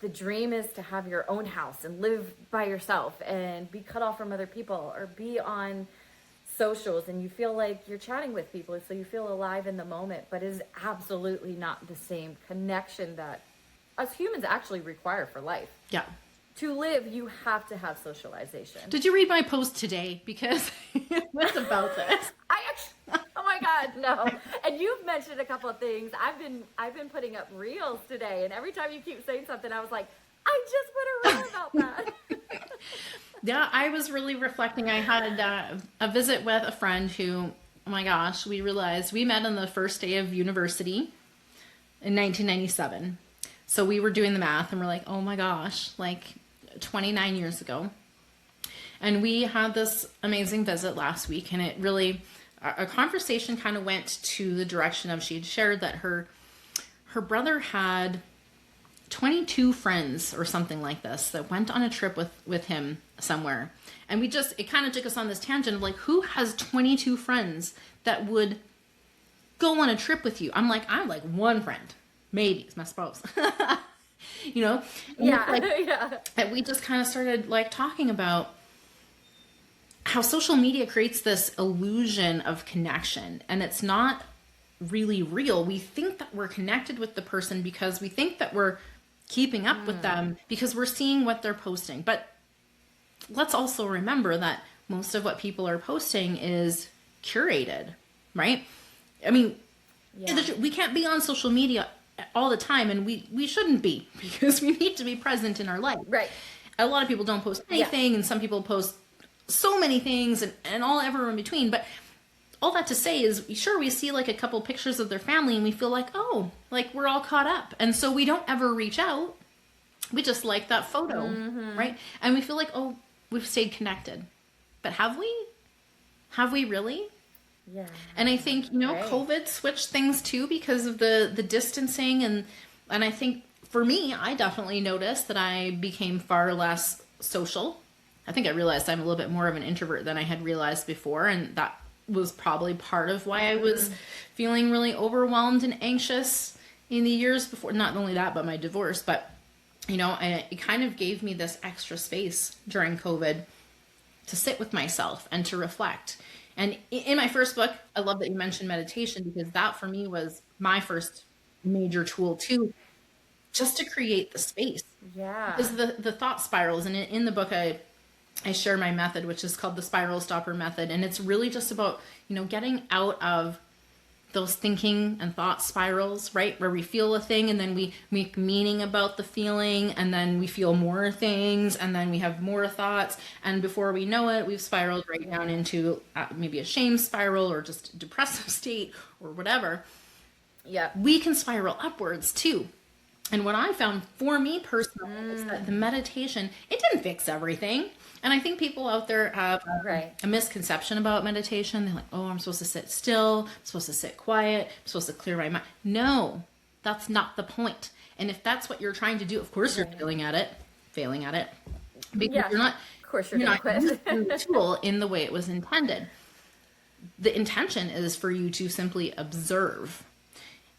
The dream is to have your own house and live by yourself and be cut off from other people, or be on socials and you feel like you're chatting with people, so you feel alive in the moment, but is absolutely not the same connection that us humans actually require for life. Yeah. To live, you have to have socialization. Did you read my post today? Because it was about this. Oh my God, no. And you've mentioned a couple of things. I've been putting up reels today, and every time you keep saying something, I was like, I just put a reel about that. Yeah, I was really reflecting. I had a visit with a friend who, oh my gosh, we realized we met on the first day of university in 1997. So we were doing the math and we're like, oh my gosh, like 29 years ago. And we had this amazing visit last week, and it really, a conversation kind of went to the direction of, she had shared that her brother had 22 friends or something like this that went on a trip with him somewhere. And it kind of took us on this tangent of like, who has 22 friends that would go on a trip with you? I'm like one friend, maybe, it's my spouse. Yeah. And we just kind of started like talking about how social media creates this illusion of connection, and it's not really real. We think that we're connected with the person because we think that we're keeping up with them because we're seeing what they're posting. But let's also remember that most of what people are posting is curated, right? I mean, we can't be on social media all the time, and we shouldn't be, because we need to be present in our life. Right. A lot of people don't post anything, and some people post so many things, and all ever in between. But all that to say is, sure, we see like a couple pictures of their family and we feel like, oh, like we're all caught up. And so we don't ever reach out. We just like that photo, right? And we feel like, oh, we've stayed connected. But have we? Have we really? Yeah. And I think, COVID switched things too, because of the distancing. And I think for me, I definitely noticed that I became far less social. I think I realized I'm a little bit more of an introvert than I had realized before. And that was probably part of why I was feeling really overwhelmed and anxious in the years before. Not only that, but my divorce. But, it kind of gave me this extra space during COVID to sit with myself and to reflect. And in my first book, I love that you mentioned meditation, because that for me was my first major tool too, just to create the space. Yeah. Because the thought spirals, and in the book, I share my method, which is called the Spiral Stopper Method. And it's really just about, getting out of those thinking and thought spirals, right? Where we feel a thing and then we make meaning about the feeling, and then we feel more things, and then we have more thoughts. And before we know it, we've spiraled right down into maybe a shame spiral, or just a depressive state, or whatever. Yeah. We can spiral upwards too. And what I found for me personally is that the meditation, it didn't fix everything. And I think people out there have a misconception about meditation. They're like, oh, I'm supposed to sit still. I'm supposed to sit quiet. I'm supposed to clear my mind. No, that's not the point. And if that's what you're trying to do, of course you're failing at it. Because you're not, of course you're not using the tool in the way it was intended. The intention is for you to simply observe.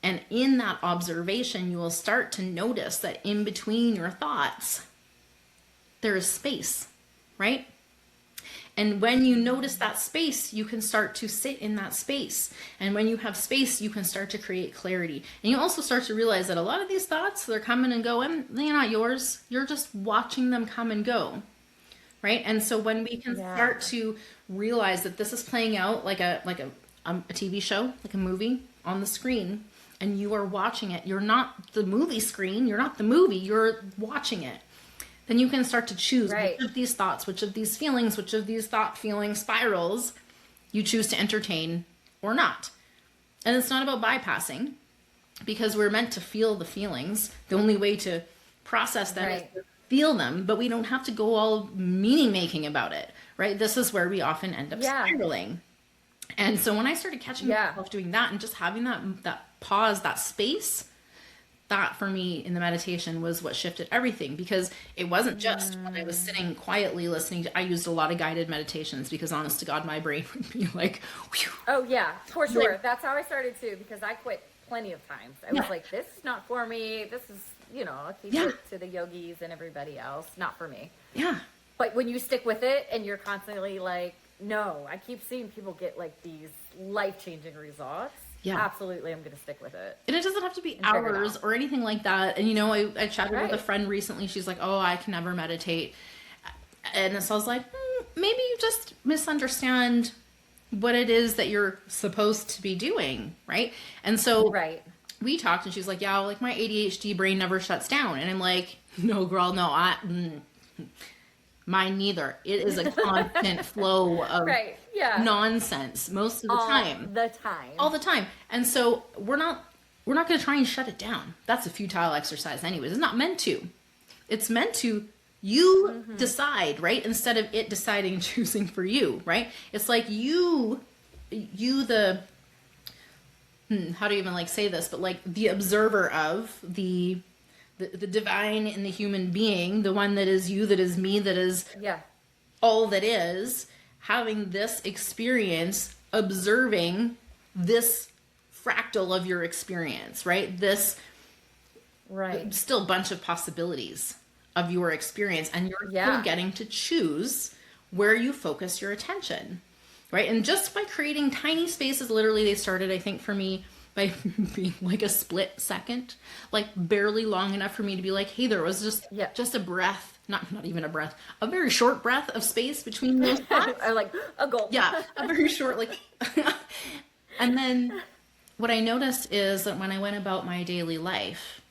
And in that observation, you will start to notice that in between your thoughts, there is space, right? And when you notice that space, you can start to sit in that space. And when you have space, you can start to create clarity. And you also start to realize that a lot of these thoughts, they're coming and going. They're not yours. You're just watching them come and go, right? And so when we can start to realize that this is playing out like a TV show, like a movie on the screen, and you are watching it. You're not the movie screen. You're not the movie. You're watching it. Then you can start to choose which of these thoughts, which of these feelings, which of these thought-feeling spirals you choose to entertain or not. And it's not about bypassing, because we're meant to feel the feelings. The only way to process them is to feel them, but we don't have to go all meaning-making about it, right? This is where we often end up spiraling. And so when I started catching myself doing that and just having that pause, that space, that for me in the meditation was what shifted everything, because it wasn't just when I was sitting quietly listening to, I used a lot of guided meditations, because honest to God, my brain would be like, whew. Oh yeah, for sure. That's how I started too, because I quit plenty of times. I was like, this is not for me. This is, I'll keep it to the yogis and everybody else. Not for me. Yeah. But when you stick with it and you're constantly like, no, I keep seeing people get like these life-changing results. Yeah, absolutely. I'm going to stick with it. And it doesn't have to be hours or anything like that. And, I chatted with a friend recently. She's like, oh, I can never meditate. And so I was like, maybe you just misunderstand what it is that you're supposed to be doing. Right. And so we talked, and she's like, yeah, like my ADHD brain never shuts down. And I'm like, no, girl, no, mine neither. It is a constant flow of nonsense most of the time. All the time. And so we're not going to try and shut it down. That's a futile exercise anyways. It's not meant to. It's meant to decide, right? Instead of it deciding and choosing for you, right? It's like you the how do you even say this? But like the observer of the divine in the human being, the one that is you, that is me, that is all that is, having this experience, observing this fractal of your experience, right? This still bunch of possibilities of your experience, and you're still getting to choose where you focus your attention, right? And just by creating tiny spaces, literally they started, I think for me, by being like a split second, like barely long enough for me to be like, hey, there was just a breath, not even a breath, a very short breath of space between those thoughts. I like a gulp. Yeah, a very short, like, and then what I noticed is that when I went about my daily life,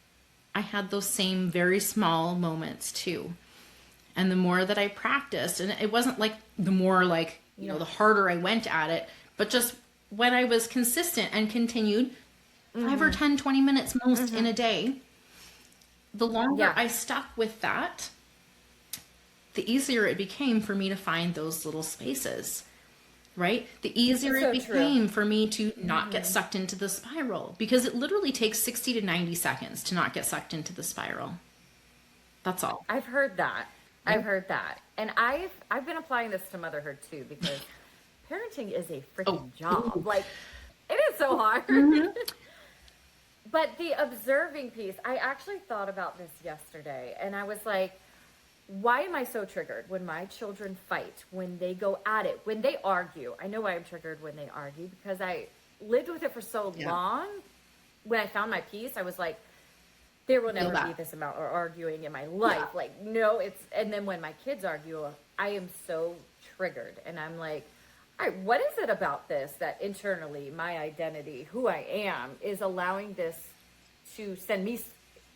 I had those same very small moments too. And the more that I practiced, and it wasn't like the more like, you know, the harder I went at it, but just when I was consistent and continued 5 or 10, 20 minutes most in a day, the longer I stuck with that, the easier it became for me to find those little spaces, right? The easier it became for me to not get sucked into the spiral, because it literally takes 60 to 90 seconds to not get sucked into the spiral. That's all. I've heard that. I've heard that. And I've been applying this to motherhood too, because parenting is a freaking job. Like, it is so hard. But the observing piece, I actually thought about this yesterday, and I was like, why am I so triggered when my children fight, when they go at it, when they argue? I know why I'm triggered when they argue, because I lived with it for so long. When I found my peace, I was like, there will never be this amount of arguing in my life. Like, no, and then when my kids argue, I am so triggered. And I'm like, all right, what is it about this that internally my identity, who I am, is allowing this to send me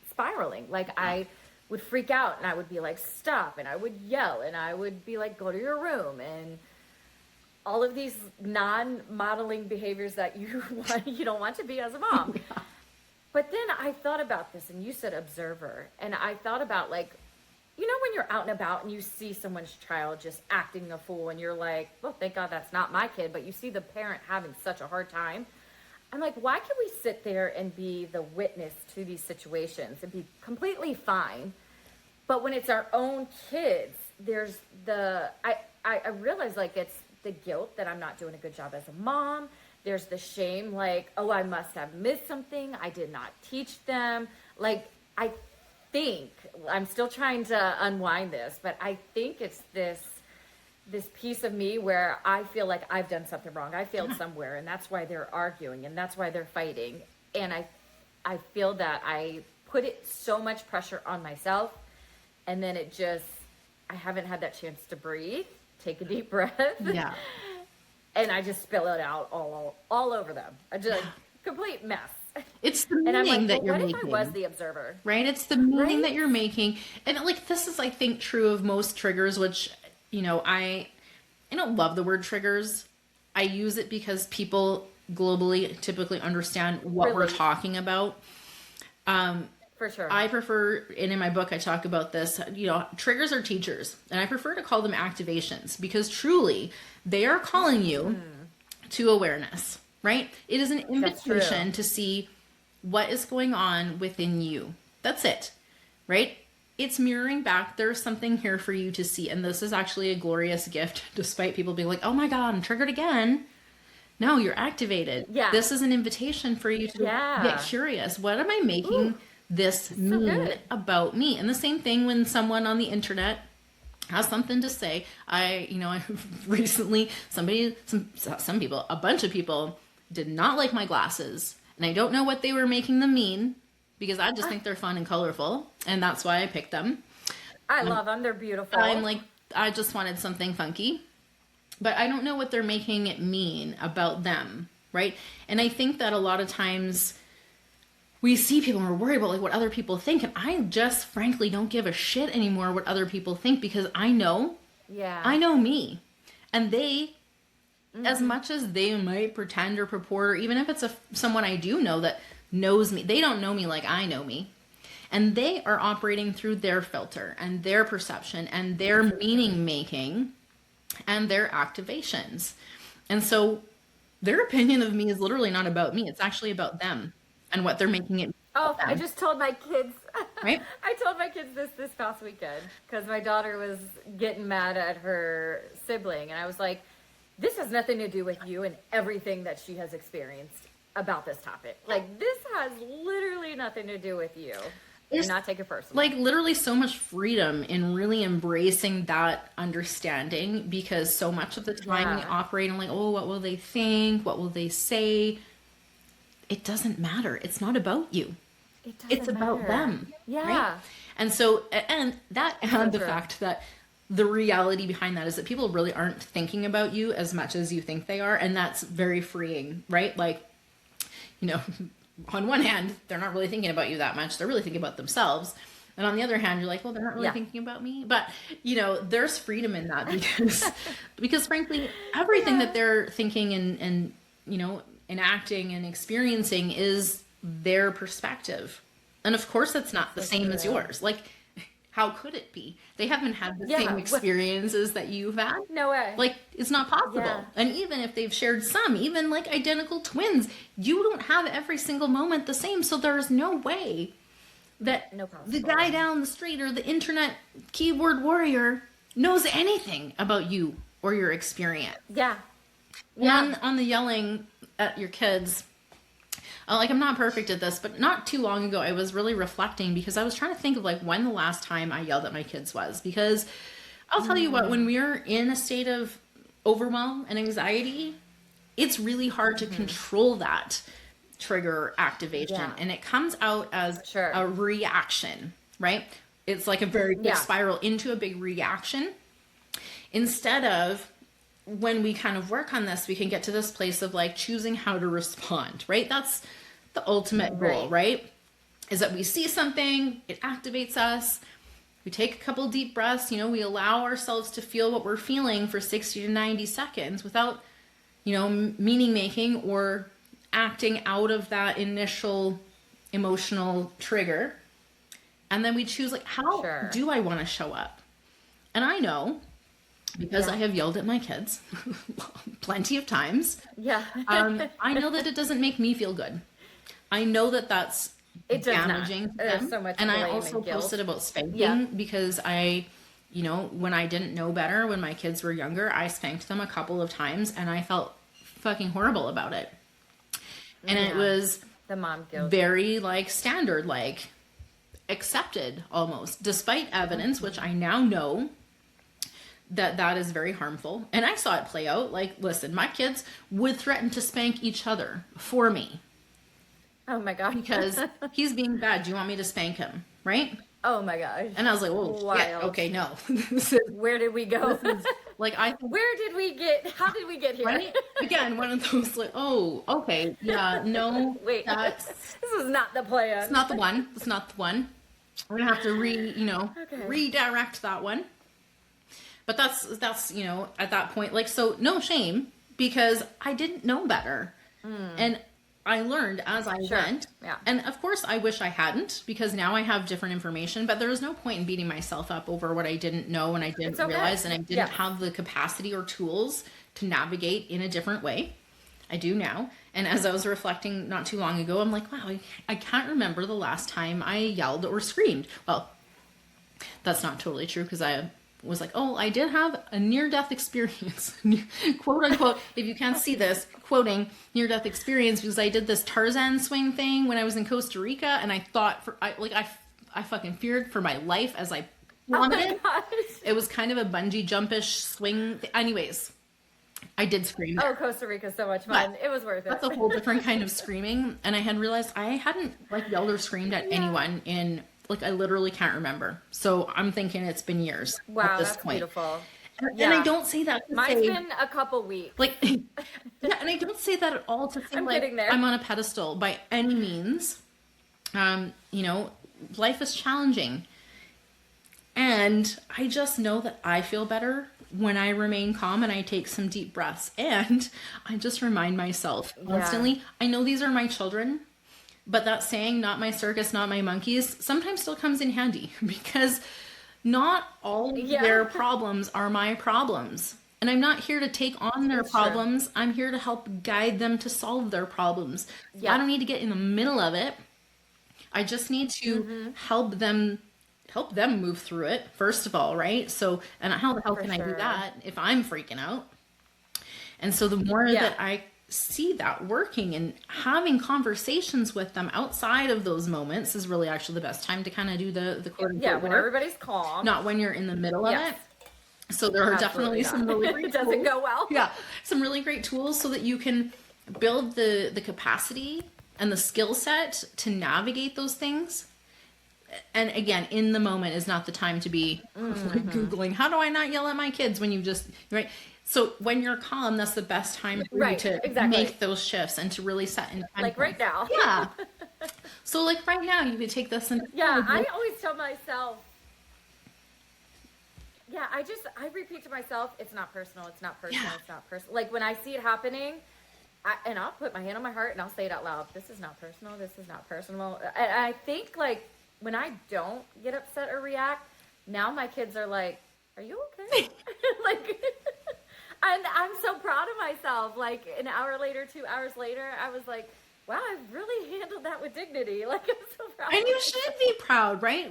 spiraling? Like, I would freak out and I would be like, stop. And I would yell and I would be like, go to your room. And all of these non-modeling behaviors that you don't want to be as a mom. But then I thought about this, and you said observer. And I thought about, like, you know, when you're out and about and you see someone's child just acting a fool and you're like, well, thank God that's not my kid, but you see the parent having such a hard time. I'm like, why can we sit there and be the witness to these situations and be completely fine? But when it's our own kids, there's I realize, like, it's the guilt that I'm not doing a good job as a mom. There's the shame, like, oh, I must have missed something. I did not teach them. Like, I think, I'm still trying to unwind this, but I think it's this piece of me where I feel like I've done something wrong. I failed somewhere, and that's why they're arguing, and that's why they're fighting. And I feel that I put it so much pressure on myself, and then I haven't had that chance to breathe, take a deep breath. Yeah. And I just spill it out all over them. I just complete mess. It's the meaning that you're making. What if I was the observer? Right? It's the meaning that you're making. And like, this is, I think, true of most triggers, which, you know, I don't love the word triggers. I use it because people globally typically understand what we're talking about. For sure. I prefer, and in my book I talk about this, you know, triggers are teachers, and I prefer to call them activations, because truly they are calling you to awareness, right? It is an invitation to see what is going on within you. That's it, right? It's mirroring back. There's something here for you to see. And this is actually a glorious gift, despite people being like, oh my God, I'm triggered again. No, you're activated. Yeah. This is an invitation for you to get curious. What am I making this mean about me? And the same thing when someone on the internet has something to say. I recently, a bunch of people did not like my glasses, and I don't know what they were making them mean, because I just think they're fun and colorful, and that's why I picked them. I love them. They're beautiful. I'm like, I just wanted something funky, but I don't know what they're making it mean about them, right? And I think that a lot of times we see people and we're worried about like what other people think, and I just frankly don't give a shit anymore what other people think, because I know me, and they, as much as they might pretend or purport, or even if it's someone I do know that knows me, they don't know me like I know me, and they are operating through their filter and their perception and their meaning making and their activations. And so their opinion of me is literally not about me. It's actually about them and what they're making it. Oh, I just told my kids, right? I told my kids this past weekend, because my daughter was getting mad at her sibling. And I was like, this has nothing to do with you and everything that she has experienced about this topic. Like, this has literally nothing to do with you. Do not take it personally. Like, literally so much freedom in really embracing that understanding, because so much of the time we operate on like, oh, what will they think? What will they say? it doesn't matter. It's not about you. It's about them. Yeah. Right? And so, and the true. fact that the reality behind that is that people really aren't thinking about you as much as you think they are. And that's very freeing, right? Like, on one hand, they're not really thinking about you that much. They're really thinking about themselves. And on the other hand, you're like, well, they're not really thinking about me. But, there's freedom in that because frankly, everything that they're thinking and enacting and experiencing is their perspective. And of course, it's not the same as yours. Like, how could it be? They haven't had the same experiences that you've had. No way. Like, it's not possible. Yeah. And even if they've shared some, even like identical twins, you don't have every single moment the same. So there's no way that the guy down the street or the internet keyboard warrior knows anything about you or your experience. Yeah. On the yelling at your kids, like, I'm not perfect at this, but not too long ago, I was really reflecting because I was trying to think of like when the last time I yelled at my kids was. Because I'll tell you what, when we're in a state of overwhelm and anxiety, it's really hard to control that trigger activation. And it comes out as a reaction, right? It's like a very quick spiral into a big reaction. Instead of, when we kind of work on this, we can get to this place of like choosing how to respond, right? That's the ultimate goal, right? Is that we see something, it activates us. We take a couple deep breaths, we allow ourselves to feel what we're feeling for 60 to 90 seconds without, meaning making or acting out of that initial emotional trigger. And then we choose like, how do I want to show up? And I know, because I have yelled at my kids plenty of times. Yeah. I know that it doesn't make me feel good. I know that that's damaging to them. So much and I also posted about spanking because when I didn't know better, when my kids were younger, I spanked them a couple of times and I felt fucking horrible about it. And it was the mom guilt. Very like standard, like accepted almost, despite evidence, which I now know that is very harmful. And I saw it play out. Like, listen, my kids would threaten to spank each other for me. Oh my God. Because he's being bad. Do you want me to spank him? Right? Oh my gosh. And I was like, whoa, yeah, okay, no. Where did we go? Where did we get, how did we get here? Right? Again, one of those like, oh, okay, yeah, no. Wait, this is not the plan. It's not the one. It's not the one. We're going to have to redirect that one. But that's at that point, like, so no shame because I didn't know better. And I learned as I went. Yeah. And of course I wish I hadn't because now I have different information, but there was no point in beating myself up over what I didn't know and I didn't realize and I didn't have the capacity or tools to navigate in a different way. I do now. And as I was reflecting not too long ago, I'm like, wow, I can't remember the last time I yelled or screamed. Well, that's not totally true because I was like, oh, I did have a near-death experience, quote unquote, if you can't see this, quoting near-death experience, because I did this Tarzan swing thing when I was in Costa Rica, and I thought, I fucking feared for my life as I plummeted. Oh, it was kind of a bungee jumpish swing. Anyways, I did scream. Oh, Costa Rica's so much fun. It was worth it. That's a whole different kind of screaming, and I had realized I hadn't yelled or screamed at anyone in I literally can't remember. So I'm thinking it's been years at this point. Beautiful. And I don't say that to Mine's been a couple weeks. and I don't say that at all to feel I'm on a pedestal by any means. Life is challenging. And I just know that I feel better when I remain calm and I take some deep breaths. And I just remind myself constantly, I know these are my children. But that saying, not my circus, not my monkeys, sometimes still comes in handy because not all of their problems are my problems. And I'm not here to take on their problems. True. I'm here to help guide them to solve their problems. I don't need to get in the middle of it. I just need to help them move through it, first of all, right? So, and how the hell can I do that if I'm freaking out? And so the more that I see that working and having conversations with them outside of those moments is really actually the best time to kind of do the quote unquote when everybody's calm, not when you're in the middle of it. So there are definitely some really great it doesn't tools. go well. Some really great tools so that you can build the capacity and the skill set to navigate those things. And again, in the moment is not the time to be like Googling, how do I not yell at my kids when you just, right? So when you're calm, that's the best time for you to make those shifts and to really set in. Like right now. Yeah. So like right now, you could take this and I always tell myself, I repeat to myself, it's not personal, it's not personal, it's not personal. Like when I see it happening, and I'll put my hand on my heart and I'll say it out loud, this is not personal, this is not personal. And I think like when I don't get upset or react, now my kids are like, are you okay? Like, and I'm so proud of myself. Like an hour later, 2 hours later, I was like, wow, I really handled that with dignity. Like I'm so proud. And you should be proud, right?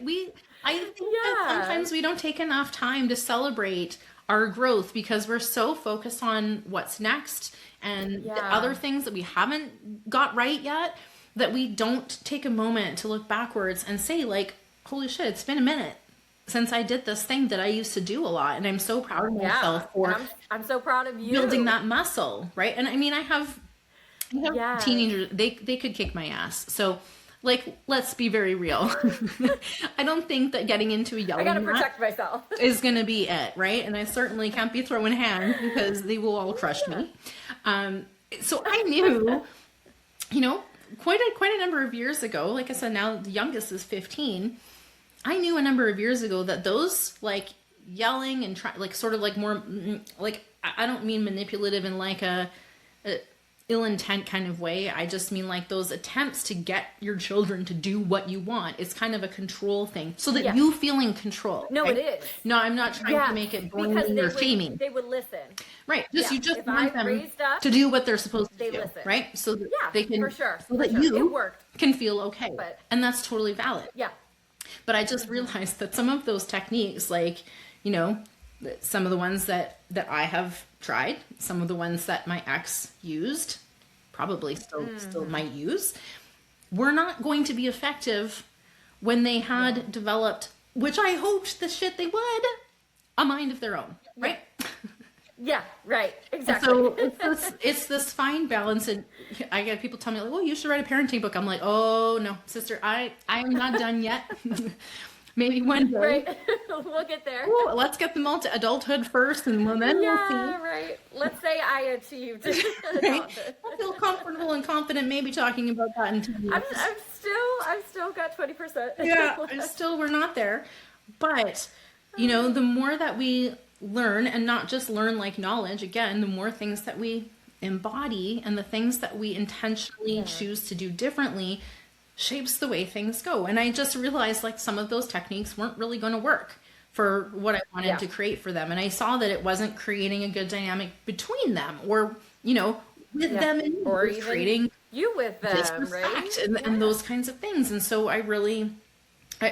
I think that sometimes we don't take enough time to celebrate our growth because we're so focused on what's next and the other things that we haven't got right yet, that we don't take a moment to look backwards and say like, holy shit, it's been a minute since I did this thing that I used to do a lot. And I'm so proud of myself for I'm so proud of you building that muscle. Right. And I mean, I have teenagers, they could kick my ass. So like, let's be very real. I don't think that getting into a yelling I gotta protect myself is going to be it. Right. And I certainly can't be throwing hands because they will all crush me. So I knew, you know, quite a number of years ago, like I said, now the youngest is 15. I knew a number of years ago that those like yelling and like sort of like more like, I don't mean manipulative in like a ill intent kind of way. I just mean like those attempts to get your children to do what you want. It's kind of a control thing so that you feel in control. No, right? It is. No, I'm not trying to make it bullying or shaming. They would listen. Right. You just if want I them up, to do what they're supposed to they do. listen. Right. So that they can, for sure. so that you can feel okay. And that's totally valid. Yeah. But I just realized that some of those techniques, like, you know, some of the ones that I have tried, some of the ones that my ex used, probably still might use, were not going to be effective when they had developed, which I hoped the shit they would, a mind of their own, right? Yeah, right, exactly. So it's this fine balance, and I get people tell me like, "Oh, you should write a parenting book." I'm like, "Oh no, sister, I am not done yet. Maybe one day. Right, we'll get there. Ooh, let's get them all to adulthood first, and then we'll see." Right. Let's say I achieved. Right? I feel comfortable and confident, maybe talking about that in 2 years. I've still got 20%. Yeah, we're not there, but you know, the more that we learn, and not just learn like knowledge, again, the more things that we embody and the things that we intentionally choose to do differently shapes the way things go. And I just realized like some of those techniques weren't really going to work for what I wanted to create for them. And I saw that it wasn't creating a good dynamic between them, or, you know, with them, and or even creating you with them, right? And those kinds of things. And so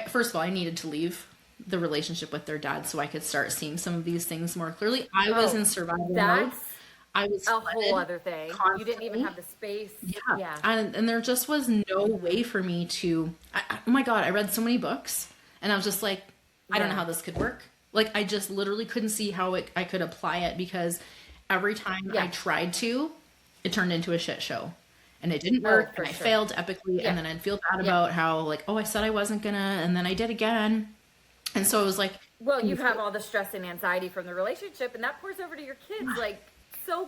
first of all, I needed to leave the relationship with their dad so I could start seeing some of these things more clearly. I was in survival mode. I was a whole other thing. Constantly. You didn't even have the space. Yeah. And there just was no way for me to, oh my God, I read so many books and I was just like, I don't know how this could work. Like, I just literally couldn't see how I could apply it, because every time I tried to, it turned into a shit show. And it didn't work, and I failed epically, and then I'd feel bad about how, like, oh, I said I wasn't gonna, and then I did again. And so it was like... Well, you have all the stress and anxiety from the relationship, and that pours over to your kids, like, so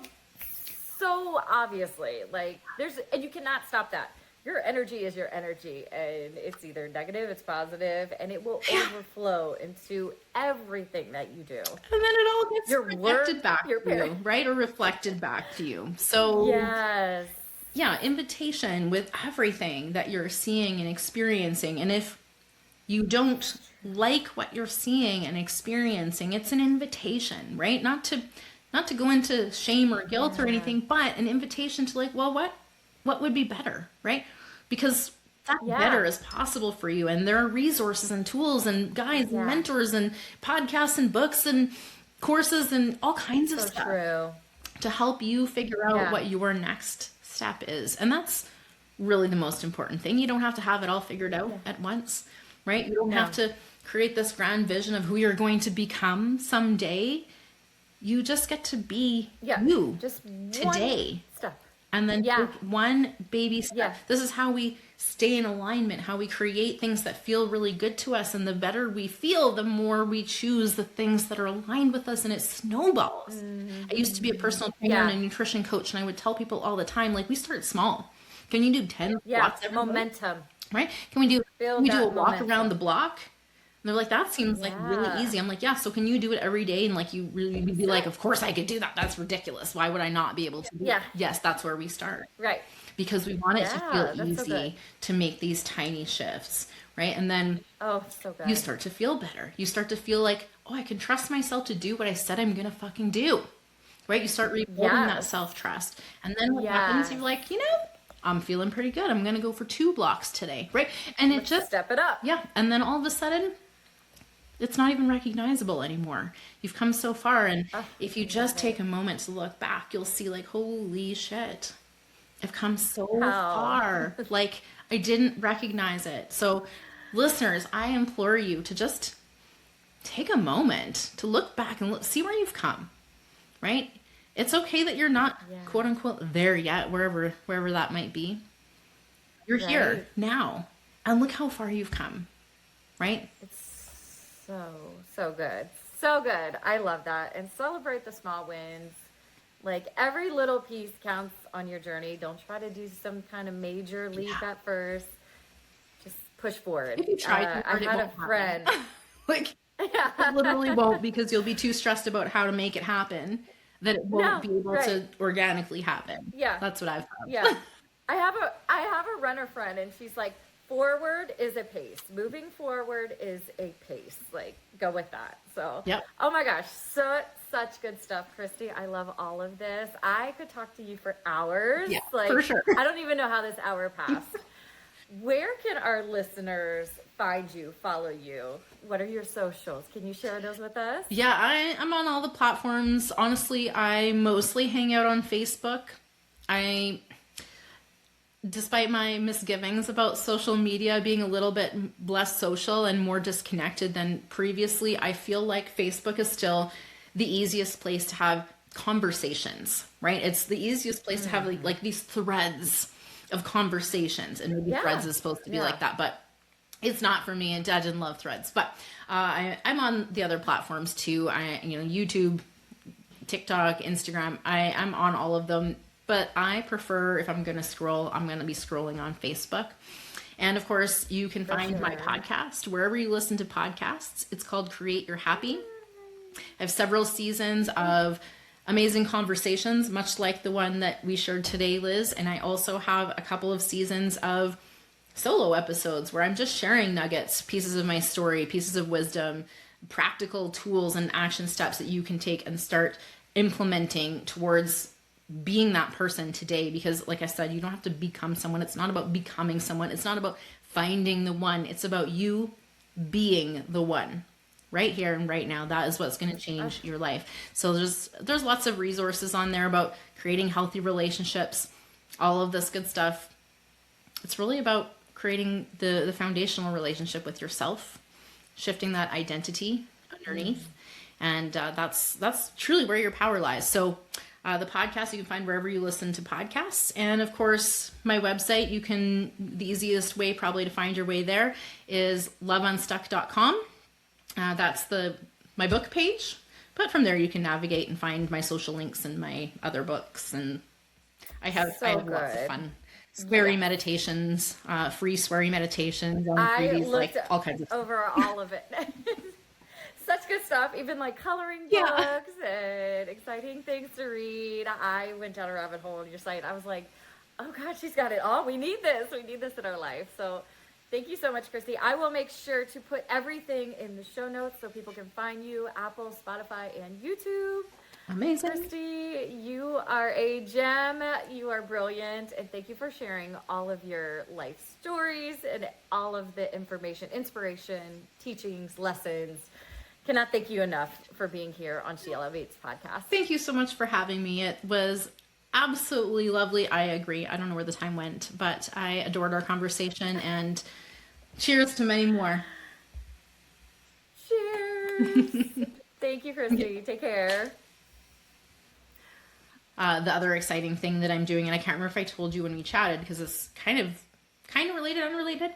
obviously. Like, and you cannot stop that. Your energy is your energy, and it's either negative, it's positive, and it will overflow into everything that you do. And then it all gets reflected back to you, right? Or reflected back to you. So... Yes. Yeah, invitation with everything that you're seeing and experiencing. And if you don't like what you're seeing and experiencing, it's an invitation, right? Not to go into shame or guilt or anything, but an invitation to, like, well, what would be better, right? Because that better is possible for you. And there are resources and tools and guides and mentors and podcasts and books and courses and all kinds of stuff to help you figure out what your next step is. And that's really the most important thing. You don't have to have it all figured out at once, right? You don't have to create this grand vision of who you're going to become someday. You just get to be you just today. Step. and then Yeah. take one baby step. Yeah. This is how we stay in alignment, how we create things that feel really good to us. And the better we feel, the more we choose the things that are aligned with us, and it snowballs. I used to be a personal trainer Yeah. and a nutrition coach, and I would tell people all the time, like, we start small. Can you do 10 Yeah. squats every day? Momentum. Right? Can we do Build a that walk momentum. around the block? And they're like, that seems like really Yeah. easy. I'm like, yeah, so can you do it every day? And like, you really be like, of course I could do that. That's ridiculous. Why would I not be able to do Yeah. it? Yes, that's where we start. Right. Because we want it to Yeah, feel that's so easy good. to make these tiny shifts, right? And then Oh, so good. you start to feel better. You start to feel like, oh, I can trust myself to do what I said I'm going to fucking do, right? You start rebuilding that Yes. self-trust. And then what happens, Yes. you're like, I'm feeling pretty good. I'm going to go for 2 blocks today, right? And it just, Step it up. yeah. And then all of a sudden, it's not even recognizable anymore. You've come so far. And if you just take a moment to look back, you'll see like, holy shit, I've come so far. Like, I didn't recognize it. So listeners, I implore you to just take a moment to look back and see where you've come, right? It's okay that you're not quote unquote there yet, wherever that might be. You're here Right. now, and look how far you've come, right? It's so good. So good. I love that. And celebrate the small wins. Like every little piece counts on your journey. Don't try to do some kind of major leap at first. Just push forward. If you try too I hard, it had a won't happen. friend. Like, it literally won't, because you'll be too stressed about how to make it happen that it won't be able to organically happen. Yeah. That's what I've found. Yeah. I have a runner friend, and she's like, forward is a pace. Moving forward is a pace. Like, go with that. So, Yep. Oh my gosh, such good stuff, Christy. I love all of this. I could talk to you for hours. Yeah, like, for sure. I don't even know how this hour passed. Where can our listeners find you, follow you? What are your socials? Can you share those with us? Yeah, I'm on all the platforms. Honestly, I mostly hang out on Facebook. Despite my misgivings about social media being a little bit less social and more disconnected than previously, I feel like Facebook is still the easiest place to have conversations, right? It's the easiest place to have like these threads of conversations, and maybe threads is supposed to be like that, but it's not for me, and I didn't love threads. But I'm on the other platforms too. YouTube, TikTok, Instagram. I'm on all of them. But I prefer, if I'm going to scroll, I'm going to be scrolling on Facebook. And of course, you can find my podcast wherever you listen to podcasts. It's called Create Your Happy. I have several seasons of amazing conversations, much like the one that we shared today, Liz. And I also have a couple of seasons of solo episodes where I'm just sharing nuggets, pieces of my story, pieces of wisdom, practical tools and action steps that you can take and start implementing towards being that person today. Because like I said, you don't have to become someone. It's not about becoming someone. It's not about finding the one. It's about you being the one right here and right now. That is what's going to change your life. So there's lots of resources on there about creating healthy relationships, all of this good stuff. It's really about creating the foundational relationship with yourself, shifting that identity underneath. And that's truly where your power lies. So the podcast you can find wherever you listen to podcasts. And of course, my website, the easiest way probably to find your way there is loveunstuck.com. That's my book page. But from there you can navigate and find my social links and my other books. And I have lots of fun. Sweary meditations, free sweary meditations on freebies, like all kinds of stuff. Over all of it. Such good stuff, even like coloring books and exciting things to read. I went down a rabbit hole on your site. I was like, oh God, she's got it all. We need this. We need this in our life. So thank you so much, Christy. I will make sure to put everything in the show notes so people can find you, Apple, Spotify, and YouTube. Amazing. Christy, you are a gem. You are brilliant. And thank you for sharing all of your life stories and all of the information, inspiration, teachings, lessons. Cannot thank you enough for being here on She Elevates podcast. Thank you so much for having me. It was absolutely lovely. I agree. I don't know where the time went, but I adored our conversation, and cheers to many more. Cheers. Thank you, Christy. Take care. the other exciting thing that I'm doing, and I can't remember if I told you when we chatted because it's kind of related, unrelated,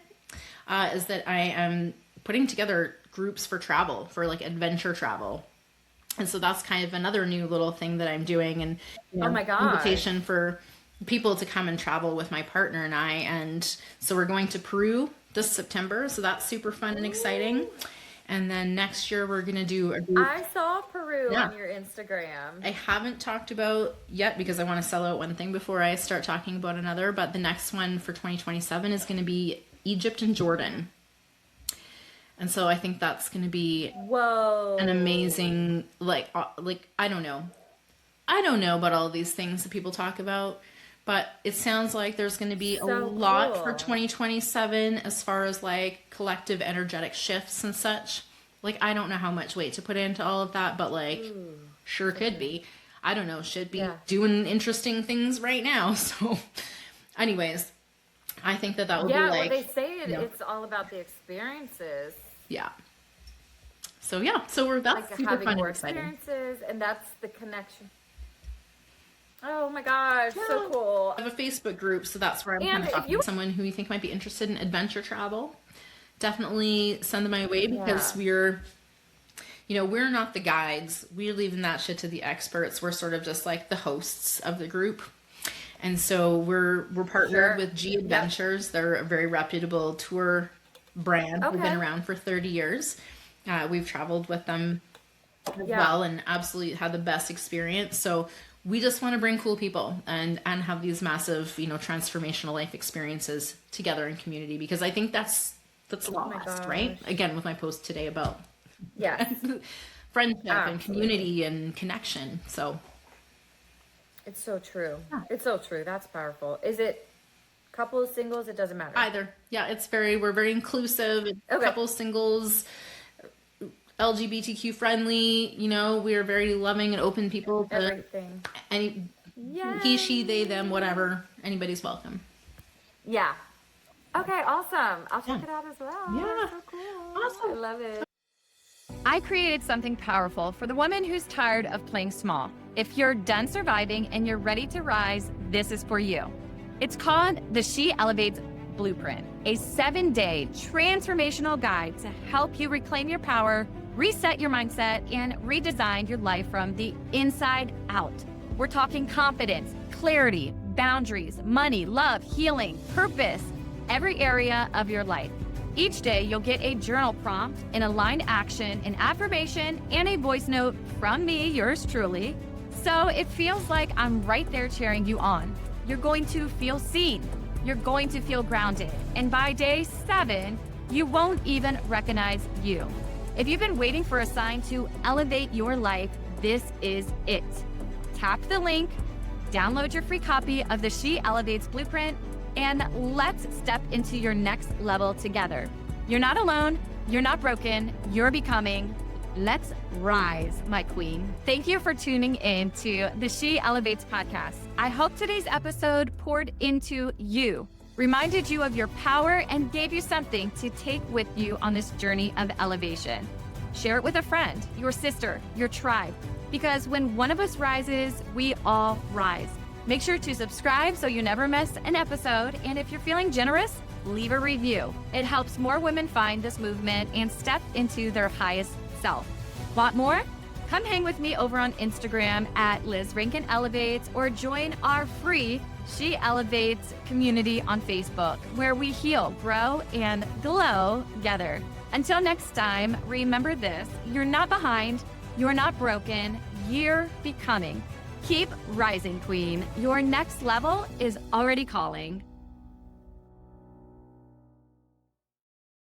is that I am putting together groups for travel, for like adventure travel. And so that's kind of another new little thing that I'm doing, and Oh my God. invitation for people to come and travel with my partner and I. And so we're going to Peru this September, so that's super fun and exciting. And then next year we're going to do a group. I saw Peru Yeah. on your Instagram. I haven't talked about yet because I want to sell out one thing before I start talking about another, but the next one for 2027 is going to be Egypt and Jordan. And so I think that's going to be Whoa. an amazing, like I don't know about all of these things that people talk about, but it sounds like there's going to be a So lot cool. for 2027 as far as like collective energetic shifts and such. Like, I don't know how much weight to put into all of that, but like, sure could be. I don't know, should be Yeah. doing interesting things right now. So anyways, I think that will be like, well, they say you know, it's all about the experiences. yeah. So yeah, so that's Like super having fun more and exciting. experiences, and that's the connection. Oh my gosh, so cool. I have a Facebook group, so that's where I'm And kind of if talking you- to someone who you think might be interested in adventure travel. Definitely send them my way because Yeah. we're not the guides. We're leaving that shit to the experts. We're sort of just like the hosts of the group. And so we're partnered Sure. with G Adventures. They're a very reputable tour brand. They've been Okay. around for 30 years. We've traveled with them as well and absolutely had the best experience. So we just want to bring cool people and have these massive, transformational life experiences together in community, because I think that's lost, right? Again, with my post today about Yes. friendship and Absolutely. community and connection. So It's so true. It's so true. That's powerful. Is it couples, singles? It doesn't matter. either, yeah, we're very inclusive. It's Okay. couples, singles, LGBTQ friendly. We are very loving and open people to Everything. any Yeah. he, she, they, them, whatever. Anybody's welcome. Yeah. Okay, awesome. I'll check Yeah. it out as well. Yeah. That's so cool. Awesome. I love it. I created something powerful for the woman who's tired of playing small. If you're done surviving and you're ready to rise, this is for you. It's called the She Elevates Blueprint, a 7-day transformational guide to help you reclaim your power, reset your mindset, and redesign your life from the inside out. We're talking confidence, clarity, boundaries, money, love, healing, purpose, every area of your life. Each day, you'll get a journal prompt, an aligned action, an affirmation, and a voice note from me, yours truly. So it feels like I'm right there cheering you on. You're going to feel seen. You're going to feel grounded. And by day 7, you won't even recognize you. If you've been waiting for a sign to elevate your life, this is it. Tap the link, download your free copy of the She Elevates Blueprint, and let's step into your next level together. You're not alone. You're not broken. You're becoming. Let's rise, my queen. Thank you for tuning in to the She Elevates podcast. I hope today's episode poured into you, reminded you of your power, and gave you something to take with you on this journey of elevation. Share it with a friend, your sister, your tribe, because when one of us rises, we all rise. Make sure to subscribe so you never miss an episode. And if you're feeling generous, leave a review. It helps more women find this movement and step into their highest self. Want more? Come hang with me over on Instagram at Liz Rankin Elevates, or join our free She Elevates community on Facebook, where we heal, grow, and glow together. Until next time, remember this: you're not behind, you're not broken, you're becoming. Keep rising, queen. Your next level is already calling.